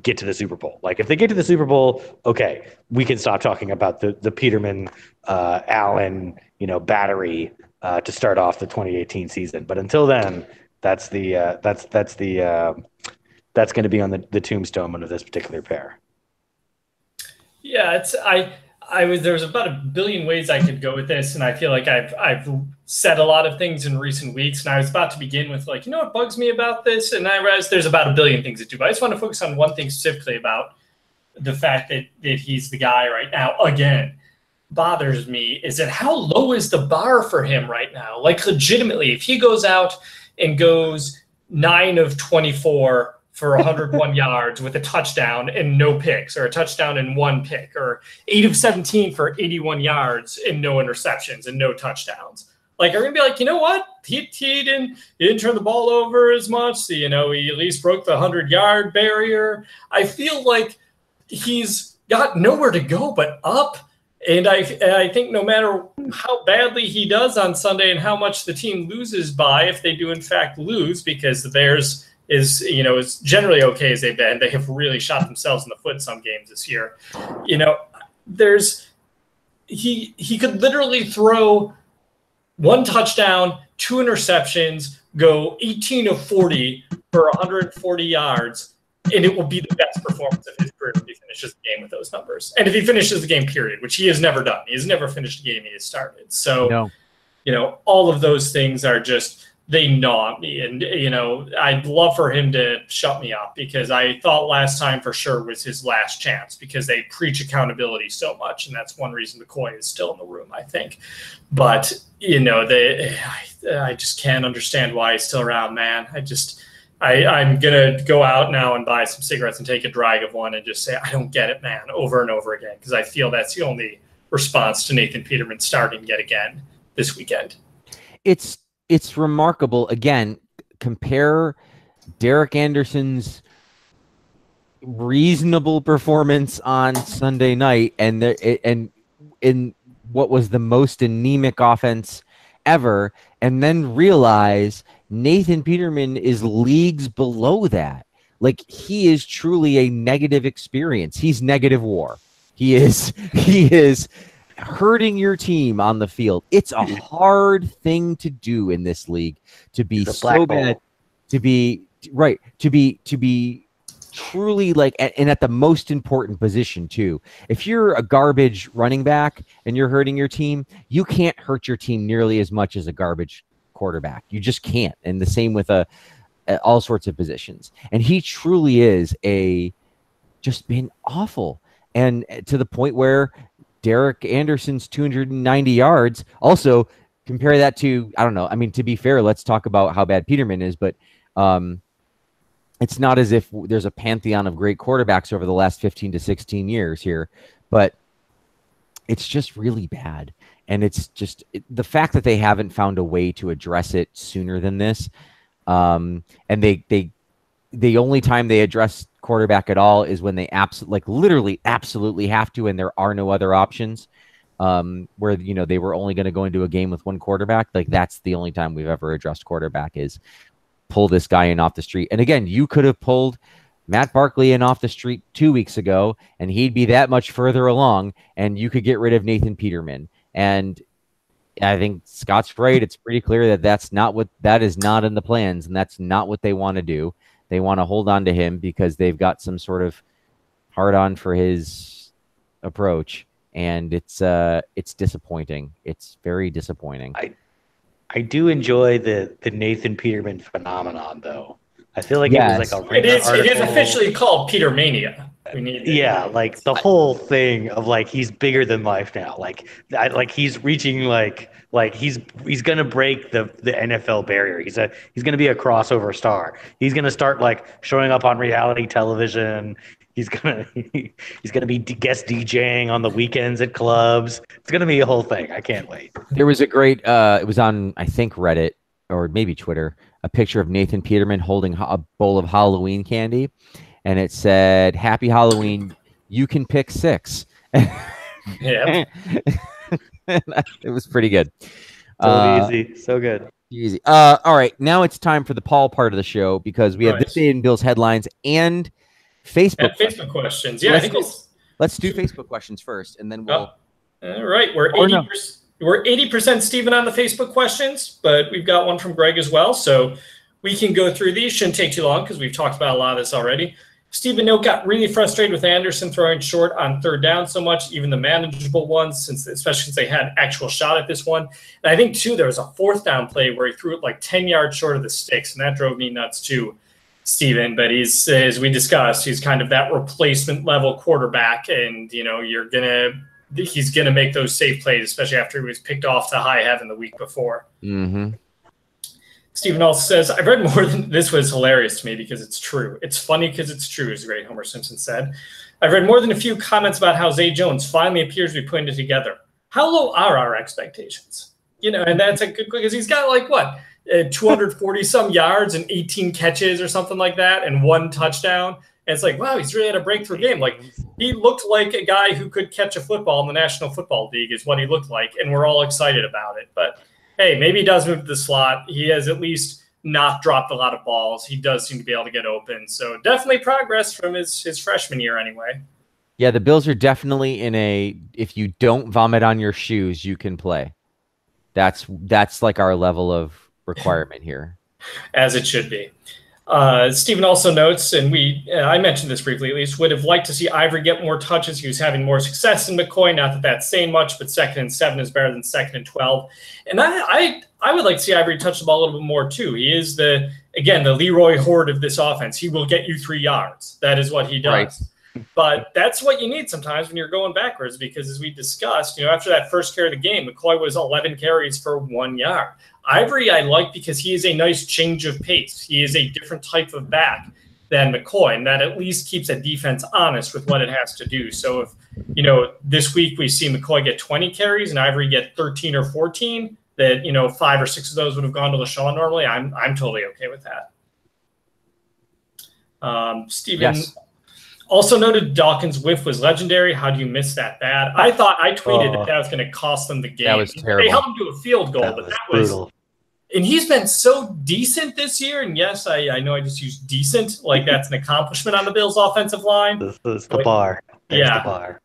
[SPEAKER 2] get to the Super Bowl. Like if they get to the Super Bowl, okay, we can stop talking about the Peterman, Allen, battery to start off the 2018 season. But until then, that's going to be on the tombstone of this particular pair.
[SPEAKER 3] Yeah, there was about a billion ways I could go with this, and I feel like I've said a lot of things in recent weeks, and I was about to begin with like, what bugs me about this, and I realized there's about a billion things to do, but I just want to focus on one thing specifically about the fact that he's the guy right now. Again, bothers me is that how low is the bar for him right now? Like legitimately, if he goes out and goes 9 of 24 for 101 yards with a touchdown and no picks, or a touchdown and 1 pick, or 8 of 17 for 81 yards and no interceptions and no touchdowns. Like, are we going to be like, you know what? He didn't turn the ball over as much. So, he at least broke the 100-yard barrier. I feel like he's got nowhere to go but up. And I think no matter how badly he does on Sunday and how much the team loses by, if they do in fact lose, because the Bears is generally okay as they've been. They have really shot themselves in the foot some games this year. He could literally throw 1 touchdown, 2 interceptions, go 18 of 40 for 140 yards, and it will be the best performance of his career if he finishes the game with those numbers. And if he finishes the game, period, which he has never done. He has never finished a game he has started. So, all of those things are just, they gnaw at me. And, I'd love for him to shut me up, because I thought last time for sure was his last chance, because they preach accountability so much. And that's one reason McCoy is still in the room, I think. But, I just can't understand why he's still around, man. I'm going to go out now and buy some cigarettes and take a drag of one and just say, I don't get it, man, over and over again, because I feel that's the only response to Nathan Peterman starting yet again this weekend.
[SPEAKER 1] It's remarkable. Again, compare Derek Anderson's reasonable performance on Sunday night and in what was the most anemic offense ever, and then realize Nathan Peterman is leagues below that. Like, he is truly a negative experience. He's negative WAR. He is hurting your team on the field. It's a hard thing to do in this league, to be so bad, to be truly like, and at the most important position too. If you're a garbage running back and you're hurting your team, you can't hurt your team nearly as much as a garbage quarterback. You just can't. And the same with all sorts of positions. And he truly is just been awful. And to the point where Derek Anderson's 290 yards, also compare that to, I don't know. I mean, to be fair, let's talk about how bad Peterman is, but it's not as if there's a pantheon of great quarterbacks over the last 15 to 16 years here, but it's just really bad. And it's just the fact that they haven't found a way to address it sooner than this. And the only time they address quarterback at all is when they literally absolutely have to, and there are no other options, where, they were only going to go into a game with 1 quarterback. Like, that's the only time we've ever addressed quarterback, is pull this guy in off the street. And again, you could have pulled Matt Barkley in off the street 2 weeks ago, and he'd be that much further along, and you could get rid of Nathan Peterman. And I think Scott's right. It's pretty clear that that is not in the plans, and that's not what they want to do. They want to hold on to him because they've got some sort of hard on for his approach, and it's disappointing. It's very disappointing.
[SPEAKER 2] I do enjoy the Nathan Peterman phenomenon, though. I feel like it was like
[SPEAKER 3] it is officially called Petermania.
[SPEAKER 2] Like the whole thing of like he's bigger than life now. Like he's reaching like he's gonna break the NFL barrier. He's gonna be a crossover star. He's gonna start like showing up on reality television. He's gonna be guest DJing on the weekends at clubs. It's gonna be a whole thing. I can't wait.
[SPEAKER 1] There was a great it was on, I think, Reddit or maybe Twitter, a picture of Nathan Peterman holding a bowl of Halloween candy, and it said, "Happy Halloween, you can pick 6."
[SPEAKER 3] Yeah.
[SPEAKER 1] It was pretty good.
[SPEAKER 2] So easy. So good.
[SPEAKER 1] Easy. All right, now it's time for the Paul part of the show because we have This Day in Bills headlines and Facebook
[SPEAKER 3] questions. Yeah,
[SPEAKER 1] let's do Facebook questions first, and then we'll.
[SPEAKER 3] All right, we're 80% Stephen on the Facebook questions, but we've got one from Greg as well, so we can go through these. Shouldn't take too long because we've talked about a lot of this already. Stephen Note got really frustrated with Anderson throwing short on third down so much, even the manageable ones, especially since they had actual shot at this one. And I think, too, there was a fourth down play where he threw it like 10 yards short of the sticks, and that drove me nuts, too, Stephen. But he's, as we discussed, he's kind of that replacement level quarterback, and, he's going to make those safe plays, especially after he was picked off to high heaven the week before.
[SPEAKER 1] Mm-hmm.
[SPEAKER 3] Stephen also says, I've read more than this. Was hilarious to me because it's true. It's funny because it's true, as the great Homer Simpson said. I've read more than a few comments about how Zay Jones finally appears to be putting it together. How low are our expectations? And that's a good, because he's got 240 some yards and 18 catches or something like that and 1 touchdown. And it's like, wow, he's really had a breakthrough game. Like, he looked like a guy who could catch a football in the National Football League is what he looked like, and we're all excited about it. But hey, maybe he does move to the slot. He has at least not dropped a lot of balls. He does seem to be able to get open. So definitely progress from his freshman year anyway.
[SPEAKER 1] Yeah, the Bills are definitely in if you don't vomit on your shoes, you can play. That's like our level of requirement here.
[SPEAKER 3] As it should be. Stephen also notes, and I mentioned this briefly at least, would have liked to see Ivory get more touches. He was having more success than McCoy. Not that that's saying much, but 2nd and 7 is better than 2nd and 12. And I would like to see Ivory touch the ball a little bit more too. He is the Leroy Horde of this offense. He will get you 3 yards. That is what he does. Right. But that's what you need sometimes when you're going backwards, because as we discussed, after that first carry of the game, McCoy was 11 carries for 1 yard. Ivory I like because he is a nice change of pace. He is a different type of back than McCoy, and that at least keeps a defense honest with what it has to do. So if, this week we see McCoy get 20 carries and Ivory get 13 or 14, that, 5 or 6 of those would have gone to LaShawn normally, I'm totally okay with that. Stephen also noted Dawkins' whiff was legendary. How do you miss that bad? I thought I tweeted that was going to cost them the game.
[SPEAKER 1] That was terrible.
[SPEAKER 3] They helped him do a field goal, but that was and he's been so decent this year. And yes, I know I just used decent. Like, that's an accomplishment on the Bills' offensive line.
[SPEAKER 2] This is the bar. There's the bar.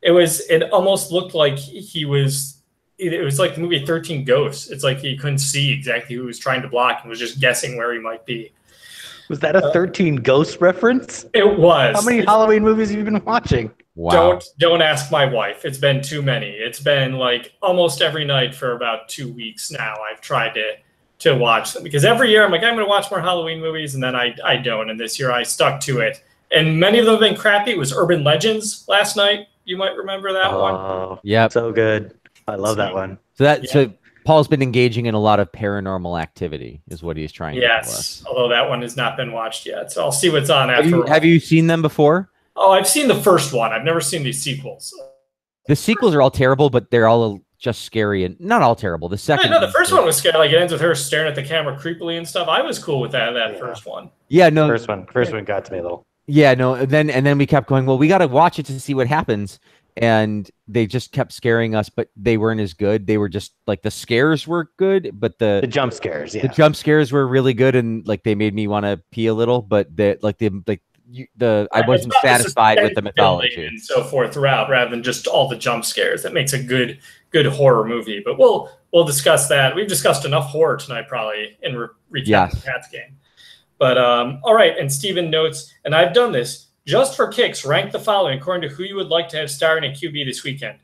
[SPEAKER 3] It almost looked like it was like the movie 13 Ghosts. It's like he couldn't see exactly who he was trying to block and was just guessing where he might be.
[SPEAKER 2] Was that a 13 Ghosts reference?
[SPEAKER 3] It was.
[SPEAKER 2] How many Halloween movies have you been watching?
[SPEAKER 1] Wow.
[SPEAKER 3] Don't ask my wife. It's been too many. It's been like almost every night for about 2 weeks now. I've tried to watch them because every year I'm like, I'm going to watch more Halloween movies, and then I don't. And this year I stuck to it. And many of them have been crappy. It was Urban Legends last night. You might remember that one.
[SPEAKER 2] Oh, yeah, so good. I love that one.
[SPEAKER 1] So Paul's been engaging in a lot of paranormal activity, is what he's trying to tell us.
[SPEAKER 3] Although that one has not been watched yet. So I'll see what's on after.
[SPEAKER 1] Have you seen them before?
[SPEAKER 3] Oh, I've seen the first one. I've never seen these sequels.
[SPEAKER 1] The sequels are all terrible, but they're all just scary and not all terrible. The second,
[SPEAKER 3] the first one was scary. Like, it ends with her staring at the camera creepily and stuff. I was cool with that first one.
[SPEAKER 1] Yeah, no,
[SPEAKER 2] first one got to me a little.
[SPEAKER 1] Yeah, no. Then we kept going. Well, we got to watch it to see what happens. And they just kept scaring us, but they weren't as good. They were just like the scares were good, but the
[SPEAKER 2] jump scares,
[SPEAKER 1] the jump scares were really good, and like they made me want to pee a little. But the I wasn't satisfied with the mythology
[SPEAKER 3] and so forth throughout, rather than just all the jump scares. That makes a good horror movie. But we'll discuss that. We've discussed enough horror tonight, probably, in recapping the Pats game. But all right, and Steven notes, and I've done this just for kicks. Rank the following according to who you would like to have starring at QB this weekend: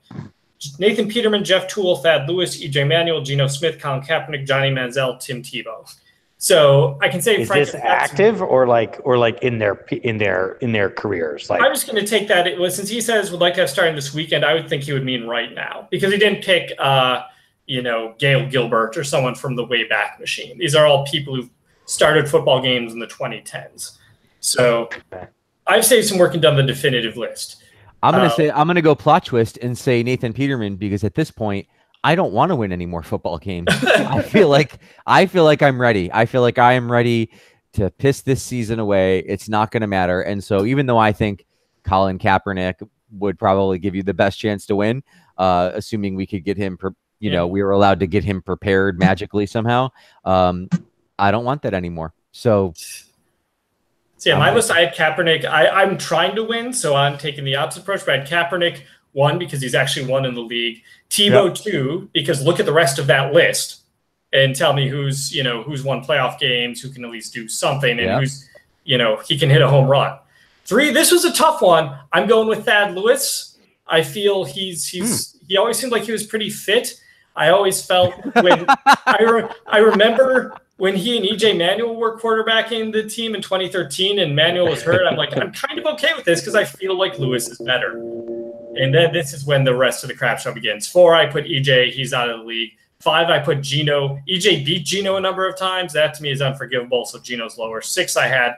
[SPEAKER 3] Nathan Peterman, Jeff Toole, Thad Lewis, EJ Manuel, Geno Smith, Colin Kaepernick, Johnny Manziel, Tim Tebow. So I can say,
[SPEAKER 2] is this active or like in their careers? Like,
[SPEAKER 3] I'm just going to take that. Since he says would like to have starting this weekend, I would think he would mean right now, because he didn't pick, Gail Gilbert or someone from the Wayback Machine. These are all people who've started football games in the 2010s. So I've saved some work and done the definitive list.
[SPEAKER 1] I'm gonna go plot twist and say Nathan Peterman, because at this point I don't want to win any more football games. I feel like I'm ready. I feel like I am ready to piss this season away. It's not going to matter. And so even though I think Colin Kaepernick would probably give you the best chance to win, assuming we could get him, we were allowed to get him prepared magically somehow. I don't want that anymore. So
[SPEAKER 3] my list, I had Kaepernick. I'm trying to win, so I'm taking the opposite approach. But I had Kaepernick 1, because he's actually won in the league. Tebow 2, because look at the rest of that list and tell me who's won playoff games, who can at least do something, and who's, he can hit a home run. 3, this was a tough one. I'm going with Thad Lewis. I feel he always seemed like he was pretty fit. I always felt when I remember when he and EJ Manuel were quarterbacking the team in 2013 and Manuel was hurt, I'm like, I'm kind of okay with this because I feel like Lewis is better. And then this is when the rest of the crap show begins. 4, I put EJ. He's out of the league. 5, I put Geno. EJ beat Geno a number of times. That to me is unforgivable, so Geno's lower. 6, I had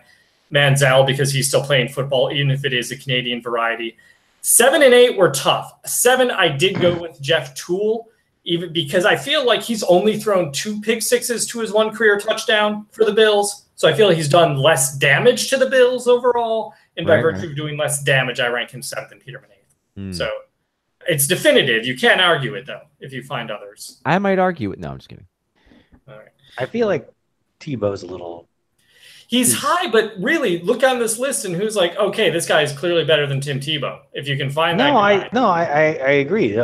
[SPEAKER 3] Manziel because he's still playing football, even if it is a Canadian variety. 7 and 8 were tough. 7, I did go with Jeff Toole, even because I feel like he's only thrown 2 pick sixes to his 1 career touchdown for the Bills. So I feel like he's done less damage to the Bills overall. And by virtue of doing less damage, I rank him 7th and Peterman 8th. So it's definitive. You can't argue it, though, if you find others.
[SPEAKER 1] I might argue it. No, I'm just kidding.
[SPEAKER 3] All right.
[SPEAKER 2] I feel like Tebow's a little...
[SPEAKER 3] He's high, but really, look on this list and who's like, okay, this guy is clearly better than Tim Tebow. If you can find that guy.
[SPEAKER 2] I agree.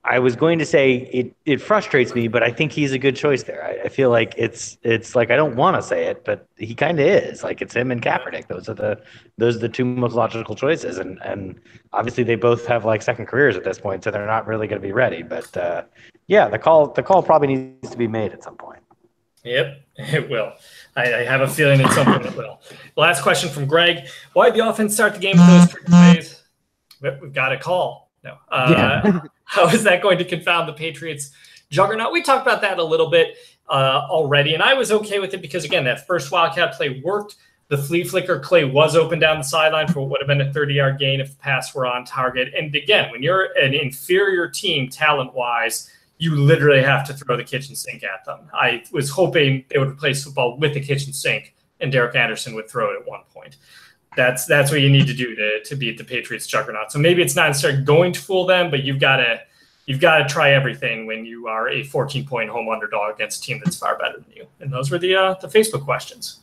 [SPEAKER 2] I was going to say it frustrates me, but I think he's a good choice there. I feel like it's like, I don't want to say it, but he kind of is. Like, it's him and Kaepernick. Those are the 2 most logical choices, and obviously they both have like second careers at this point, so they're not really going to be ready. But the call probably needs to be made at some point.
[SPEAKER 3] Yep, it will. I have a feeling it's something that will. Last question from Greg: why did the offense start the game with those trick plays? We've got a call. No. How is that going to confound the Patriots' juggernaut? We talked about that a little bit already, and I was okay with it because, again, that first Wildcat play worked. The flea flicker Clay was open down the sideline for what would have been a 30-yard gain if the pass were on target. And, again, when you're an inferior team talent-wise, you literally have to throw the kitchen sink at them. I was hoping they would replace football with the kitchen sink, and Derek Anderson would throw it at one point. That's what you need to do to beat the Patriots juggernaut. So maybe it's not necessarily going to fool them, but you've got to try everything when you are a 14-point home underdog against a team that's far better than you. And those were the Facebook questions.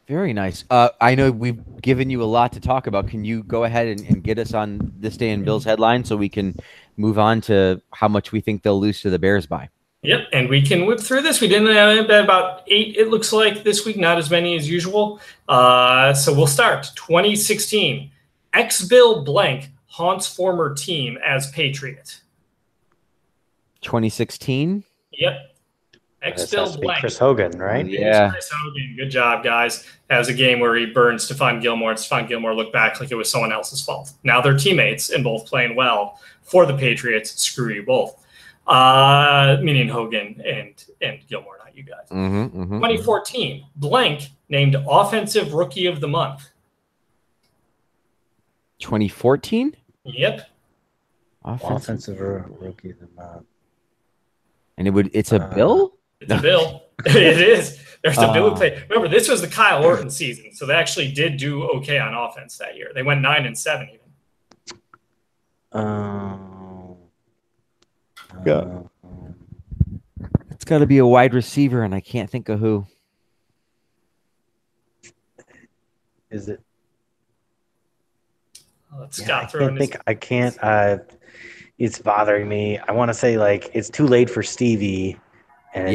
[SPEAKER 1] Very nice. I know we've given you a lot to talk about. Can you go ahead and get us on this day in Bills headline so we can move on to how much we think they'll lose to the Bears by?
[SPEAKER 3] Yep, and we can whip through this. We didn't have about 8, it looks like, this week, not as many as usual. So we'll start. 2016, ex-Bill blank haunts former team as Patriot.
[SPEAKER 1] 2016?
[SPEAKER 3] Yep. Ex-Bill blank.
[SPEAKER 2] Chris Hogan, right?
[SPEAKER 3] Yeah. Chris Hogan. Good job, guys. That was a game where he burned Stephon Gilmore, and Stephon Gilmore looked back like it was someone else's fault. Now they're teammates and both playing well for the Patriots. Screw you both. Meaning Hogan and Gilmore, not you guys. 2014, blank named Offensive Rookie of the Month.
[SPEAKER 1] 2014?
[SPEAKER 3] Yep.
[SPEAKER 2] Offensive Rookie of the Month.
[SPEAKER 1] And it's a Bill?
[SPEAKER 3] It's a Bill. It is. There's a Bill who played. Remember, this was the Kyle Orton season, so they actually did do okay on offense that year. They went 9-7 even.
[SPEAKER 1] Yeah. It's got to be a wide receiver, and I can't think of who.
[SPEAKER 2] Is it?
[SPEAKER 3] Let's
[SPEAKER 2] Yeah,
[SPEAKER 3] Scott throw in his.
[SPEAKER 2] I can't. It's bothering me. I want to say like it's too late for Stevie, and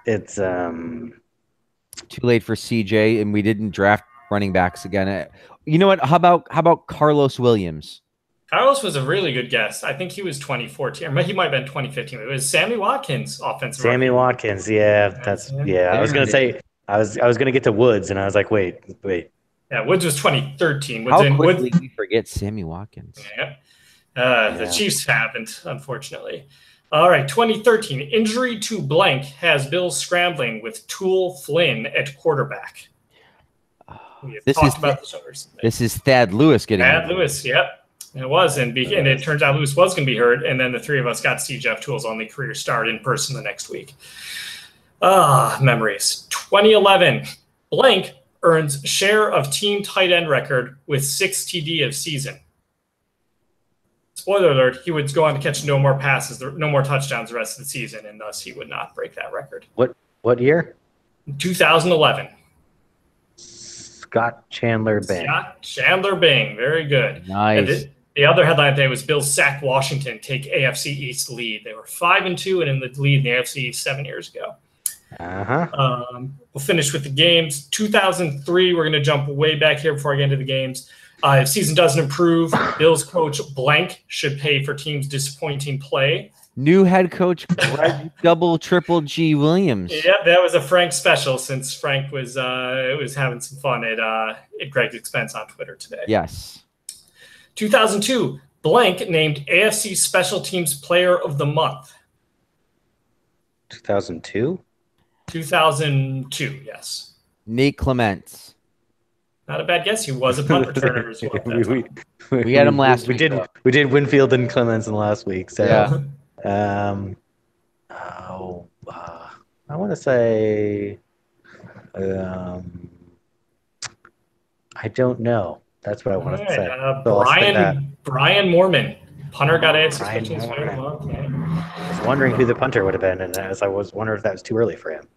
[SPEAKER 2] it's
[SPEAKER 1] too late for CJ, and we didn't draft running backs again. You know what? How about Carlos Williams?
[SPEAKER 3] Carlos was a really good guess. I think he was 2014, or he might have been 2015. It was Sammy Watkins, offensive.
[SPEAKER 2] Sammy Watkins. Yeah, that's I was gonna say I was gonna get to Woods, and I was like, wait.
[SPEAKER 3] Yeah, Woods was 2013.
[SPEAKER 1] How quickly we forget Sammy Watkins?
[SPEAKER 3] Yeah. The Chiefs haven't, unfortunately. All right, 2013. Injury to blank has Bills scrambling with Tool Flynn at quarterback.
[SPEAKER 1] This is Thad Lewis getting
[SPEAKER 3] Thad Lewis, yep. It was, and it turns out Lewis was going to be hurt, and then the three of us got to see Jeff Toole's only career start in person the next week. Memories. 2011. Blank earns share of team tight end record with 6 TD of season. Spoiler alert, he would go on to catch no more passes, no more touchdowns the rest of the season, and thus he would not break that record.
[SPEAKER 2] What year?
[SPEAKER 3] 2011.
[SPEAKER 2] Scott Chandler Bing.
[SPEAKER 3] Very good.
[SPEAKER 1] Nice.
[SPEAKER 3] The other headline today was Bills sack Washington, take AFC East lead. They were 5-2 and in the lead in the AFC East 7 years ago. We'll finish with the games. 2003, we're going to jump way back here before I get into the games. If season doesn't improve, Bills coach blank should pay for team's disappointing play.
[SPEAKER 1] New head coach Greg Triple G Williams.
[SPEAKER 3] Yeah, that was a Frank special since Frank was having some fun at Greg's expense on Twitter today.
[SPEAKER 1] Yes.
[SPEAKER 3] 2002, blank named AFC Special Teams Player of the Month.
[SPEAKER 2] 2002?
[SPEAKER 3] 2002, yes.
[SPEAKER 1] Nate Clements.
[SPEAKER 3] Not a bad guess. He was a punt returner as well.
[SPEAKER 1] We had him last week.
[SPEAKER 2] We did Winfield and Clements in the last week. So
[SPEAKER 1] yeah.
[SPEAKER 2] I want to say I don't know. That's what I want to say.
[SPEAKER 3] Brian Moorman, punter, got AFC
[SPEAKER 2] Brian
[SPEAKER 3] Special Teams Player of the Month.
[SPEAKER 2] I was wondering who the punter would have been, and as I was wondering if that was too early for him.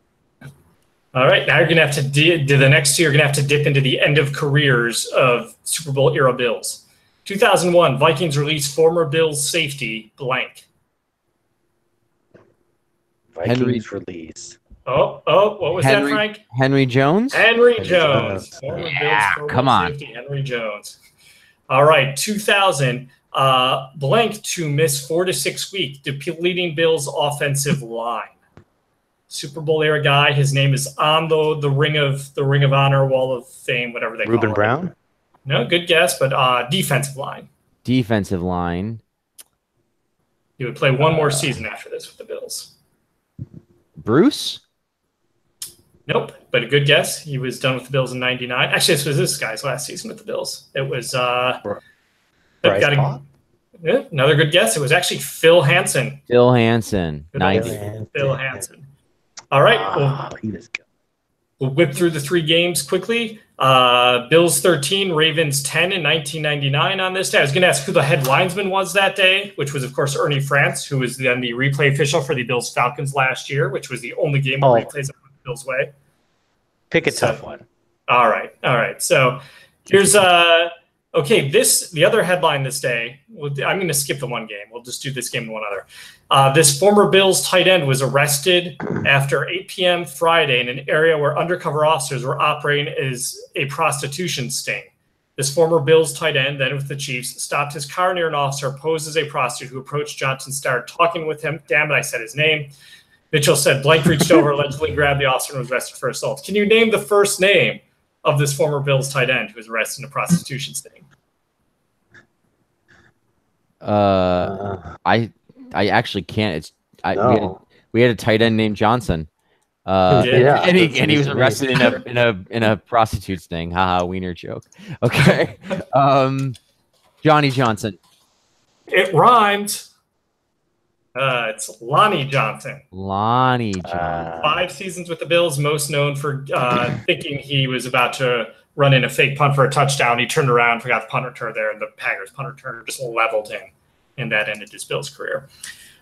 [SPEAKER 3] All right, now you're going to have to the next two. You're going to have to dip into the end of careers of Super Bowl era Bills. 2001, Vikings release former Bills safety blank.
[SPEAKER 2] Vikings release.
[SPEAKER 3] What was that, Frank?
[SPEAKER 1] Henry Jones?
[SPEAKER 3] Henry Jones.
[SPEAKER 1] Yeah, come on.
[SPEAKER 3] Safety, Henry Jones. All right, 2000, blank to miss 4 to 6 weeks, depleting Bills offensive line. Super Bowl era guy. His name is on the Ring of Honor, Wall of Fame, whatever they call it.
[SPEAKER 2] Reuben Brown?
[SPEAKER 3] No, good guess, but defensive line.
[SPEAKER 1] Defensive line.
[SPEAKER 3] He would play one more season after this with the Bills.
[SPEAKER 1] Bruce?
[SPEAKER 3] Nope, but a good guess. He was done with the Bills in '99. Actually, this was this guy's last season with the Bills. It was another good guess. It was actually Phil Hansen.
[SPEAKER 1] Phil Hansen. Nice.
[SPEAKER 3] Phil Hansen. All right. We'll whip through the 3 games quickly. Bills 13, Ravens 10 in 1999 on this day. I was going to ask who the head linesman was that day, which was, of course, Ernie France, who was then the replay official for the Bills Falcons last year, which was the only game where replays went the Bills' way.
[SPEAKER 2] Pick a tough one.
[SPEAKER 3] All right. So here's the other headline this day. I'm going to skip the one game. We'll just do this game and one other. This former Bills tight end was arrested after 8 p.m. Friday in an area where undercover officers were operating as a prostitution sting. This former Bills tight end, then with the Chiefs, stopped his car near an officer posed as a prostitute who approached Johnson, started talking with him. Damn it, I said his name. Mitchell said blank reached over, allegedly grabbed the officer and was arrested for assault. Can you name the first name of this former Bills tight end who was arrested in a prostitution sting?
[SPEAKER 1] I actually can't. We had a tight end named Johnson. And he was arrested in a prostitute sting. Haha, wiener joke. Okay. Johnny Johnson.
[SPEAKER 3] It rhymed. It's Lonnie Johnson.
[SPEAKER 1] Lonnie Johnson.
[SPEAKER 3] 5 seasons with the Bills, most known for thinking he was about to run in a fake punt for a touchdown. He turned around, forgot the punt return there, and the Packers punt returner just leveled him, and that ended his Bills career.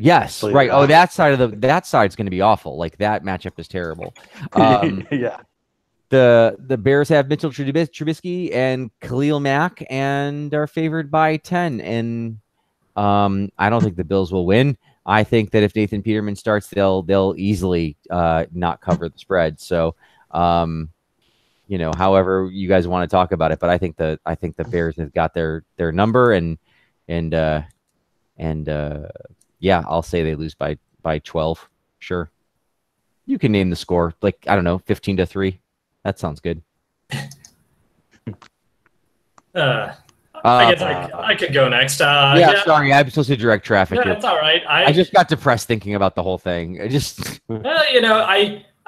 [SPEAKER 1] Yes, right. Oh, that side's going to be awful. Like that matchup is terrible.
[SPEAKER 4] Yeah.
[SPEAKER 1] The Bears have Mitchell Trubisky and Khalil Mack and are favored by 10. And I don't think the Bills will win. I think that if Nathan Peterman starts, they'll easily not cover the spread. So, however you guys want to talk about it, but I think the Bears have got their number and yeah, I'll say they lose by 12. Sure. You can name the score, like, I don't know, 15-3. That sounds good.
[SPEAKER 3] I guess I could go next. Yeah,
[SPEAKER 1] sorry, I'm supposed to direct traffic.
[SPEAKER 3] Yeah, that's all right.
[SPEAKER 1] I just got depressed thinking about the whole thing.
[SPEAKER 3] I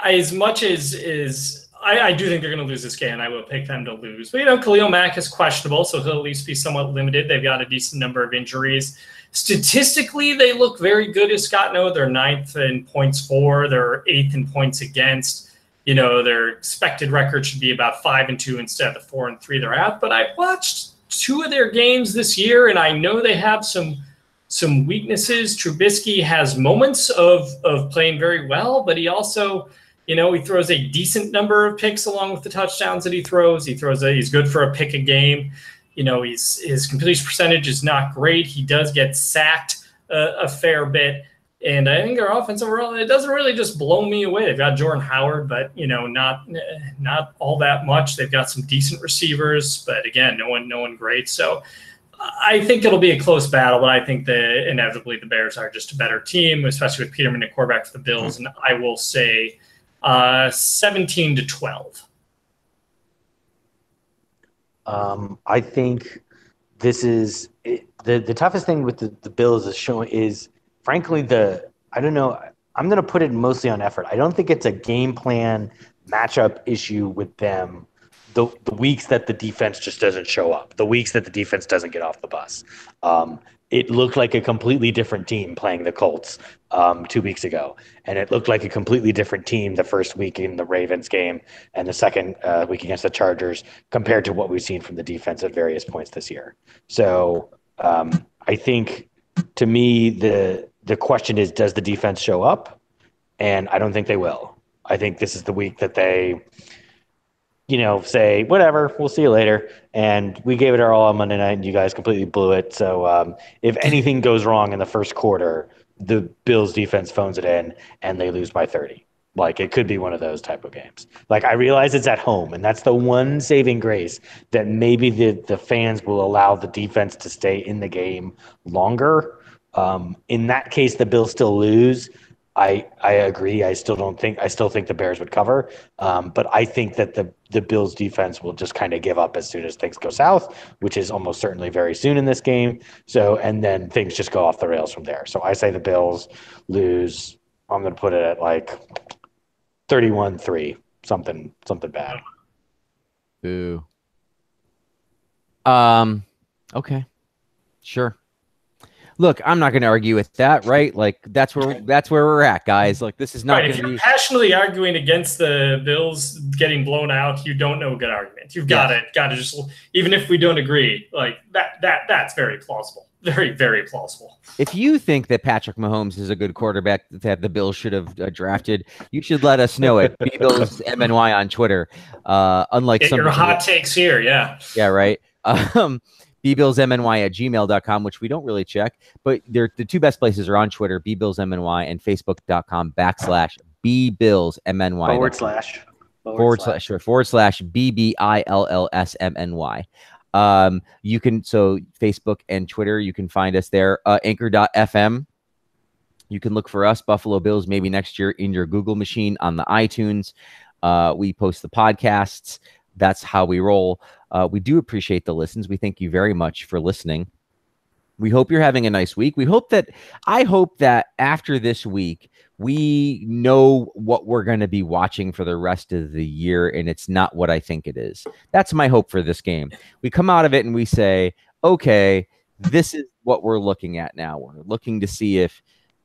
[SPEAKER 3] as much as I do think they're going to lose this game. I will pick them to lose. But, Khalil Mack is questionable, so he'll at least be somewhat limited. They've got a decent number of injuries. Statistically, they look very good, as Scott knows. They're 9th in points for. They're 8th in points against. Their expected record should be about 5-2 instead of the 4-3 they're at. But I watched 2 of their games this year, and I know they have some weaknesses. Trubisky has moments of playing very well, but he also – he throws a decent number of picks along with the touchdowns that he throws. He's good for a pick a game. His completion percentage is not great. He does get sacked a fair bit. And I think their offense overall, it doesn't really just blow me away. They've got Jordan Howard, but, not all that much. They've got some decent receivers, but again, no one great. So I think it'll be a close battle, but I think inevitably the Bears are just a better team, especially with Peterman at quarterback for the Bills. And I will say 17-12.
[SPEAKER 4] I think this is the toughest thing with the Bills is frankly I don't know. I'm going to put it mostly on effort. I don't think it's a game plan matchup issue with them. The weeks that the defense just doesn't show up, the weeks that the defense doesn't get off the bus. It looked like a completely different team playing the Colts 2 weeks ago. And it looked like a completely different team the first week in the Ravens game and the second week against the Chargers compared to what we've seen from the defense at various points this year. So I think, to me, the question is, does the defense show up? And I don't think they will. I think this is the week that they – say, whatever, we'll see you later. And we gave it our all on Monday night, and you guys completely blew it. So if anything goes wrong in the first quarter, the Bills defense phones it in, and they lose by 30. Like, it could be one of those type of games. Like, I realize it's at home, and that's the one saving grace that maybe the fans will allow the defense to stay in the game longer. In that case, the Bills still lose. I agree. I still think the Bears would cover. But I think that the Bills defense will just kind of give up as soon as things go south, which is almost certainly very soon in this game. So, and then things just go off the rails from there. So I say the Bills lose. I'm going to put it at like 31-3, something bad.
[SPEAKER 1] Boo. Okay. Sure. Look, I'm not going to argue with that, right? Like, that's where we're at, guys. Like, this is not going to be. If you're
[SPEAKER 3] passionately arguing against the Bills getting blown out, you don't know a good argument. You've got to just, even if we don't agree, like that's very plausible. Very, very plausible.
[SPEAKER 1] If you think that Patrick Mahomes is a good quarterback that the Bills should have drafted, you should let us know at Bills MNY on Twitter. Unlike
[SPEAKER 3] some your hot takes here, yeah.
[SPEAKER 1] Yeah, right. bbillsmny@gmail.com, which we don't really check, but the 2 best places are on Twitter, bbillsmny, and facebook.com/bbillsmny // BBILLSMNY. You can, so Facebook and Twitter, you can find us there. Anchor.fm. You can look for us, Buffalo Bills, maybe next year in your Google machine on the iTunes. We post the podcasts. That's how we roll. We do appreciate the listens. We thank you very much for listening. We hope you're having a nice week. I hope that after this week, we know what we're going to be watching for the rest of the year, and it's not what I think it is. That's my hope for this game. We come out of it and we say, okay, this is what we're looking at now. We're looking to see if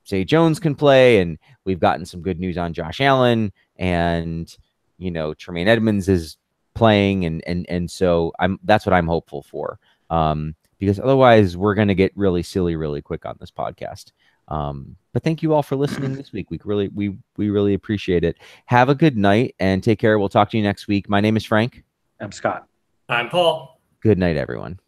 [SPEAKER 1] Zay Jones can play, and we've gotten some good news on Josh Allen, and Tremaine Edmonds is playing, and so that's what I'm hopeful for, because otherwise we're going to get really silly really quick on this podcast. But thank you all for listening this week. We really appreciate it. Have a good night and take care. We'll talk to you next week. My name is Frank.
[SPEAKER 4] I'm Scott.
[SPEAKER 3] I'm Paul.
[SPEAKER 1] Good night, everyone.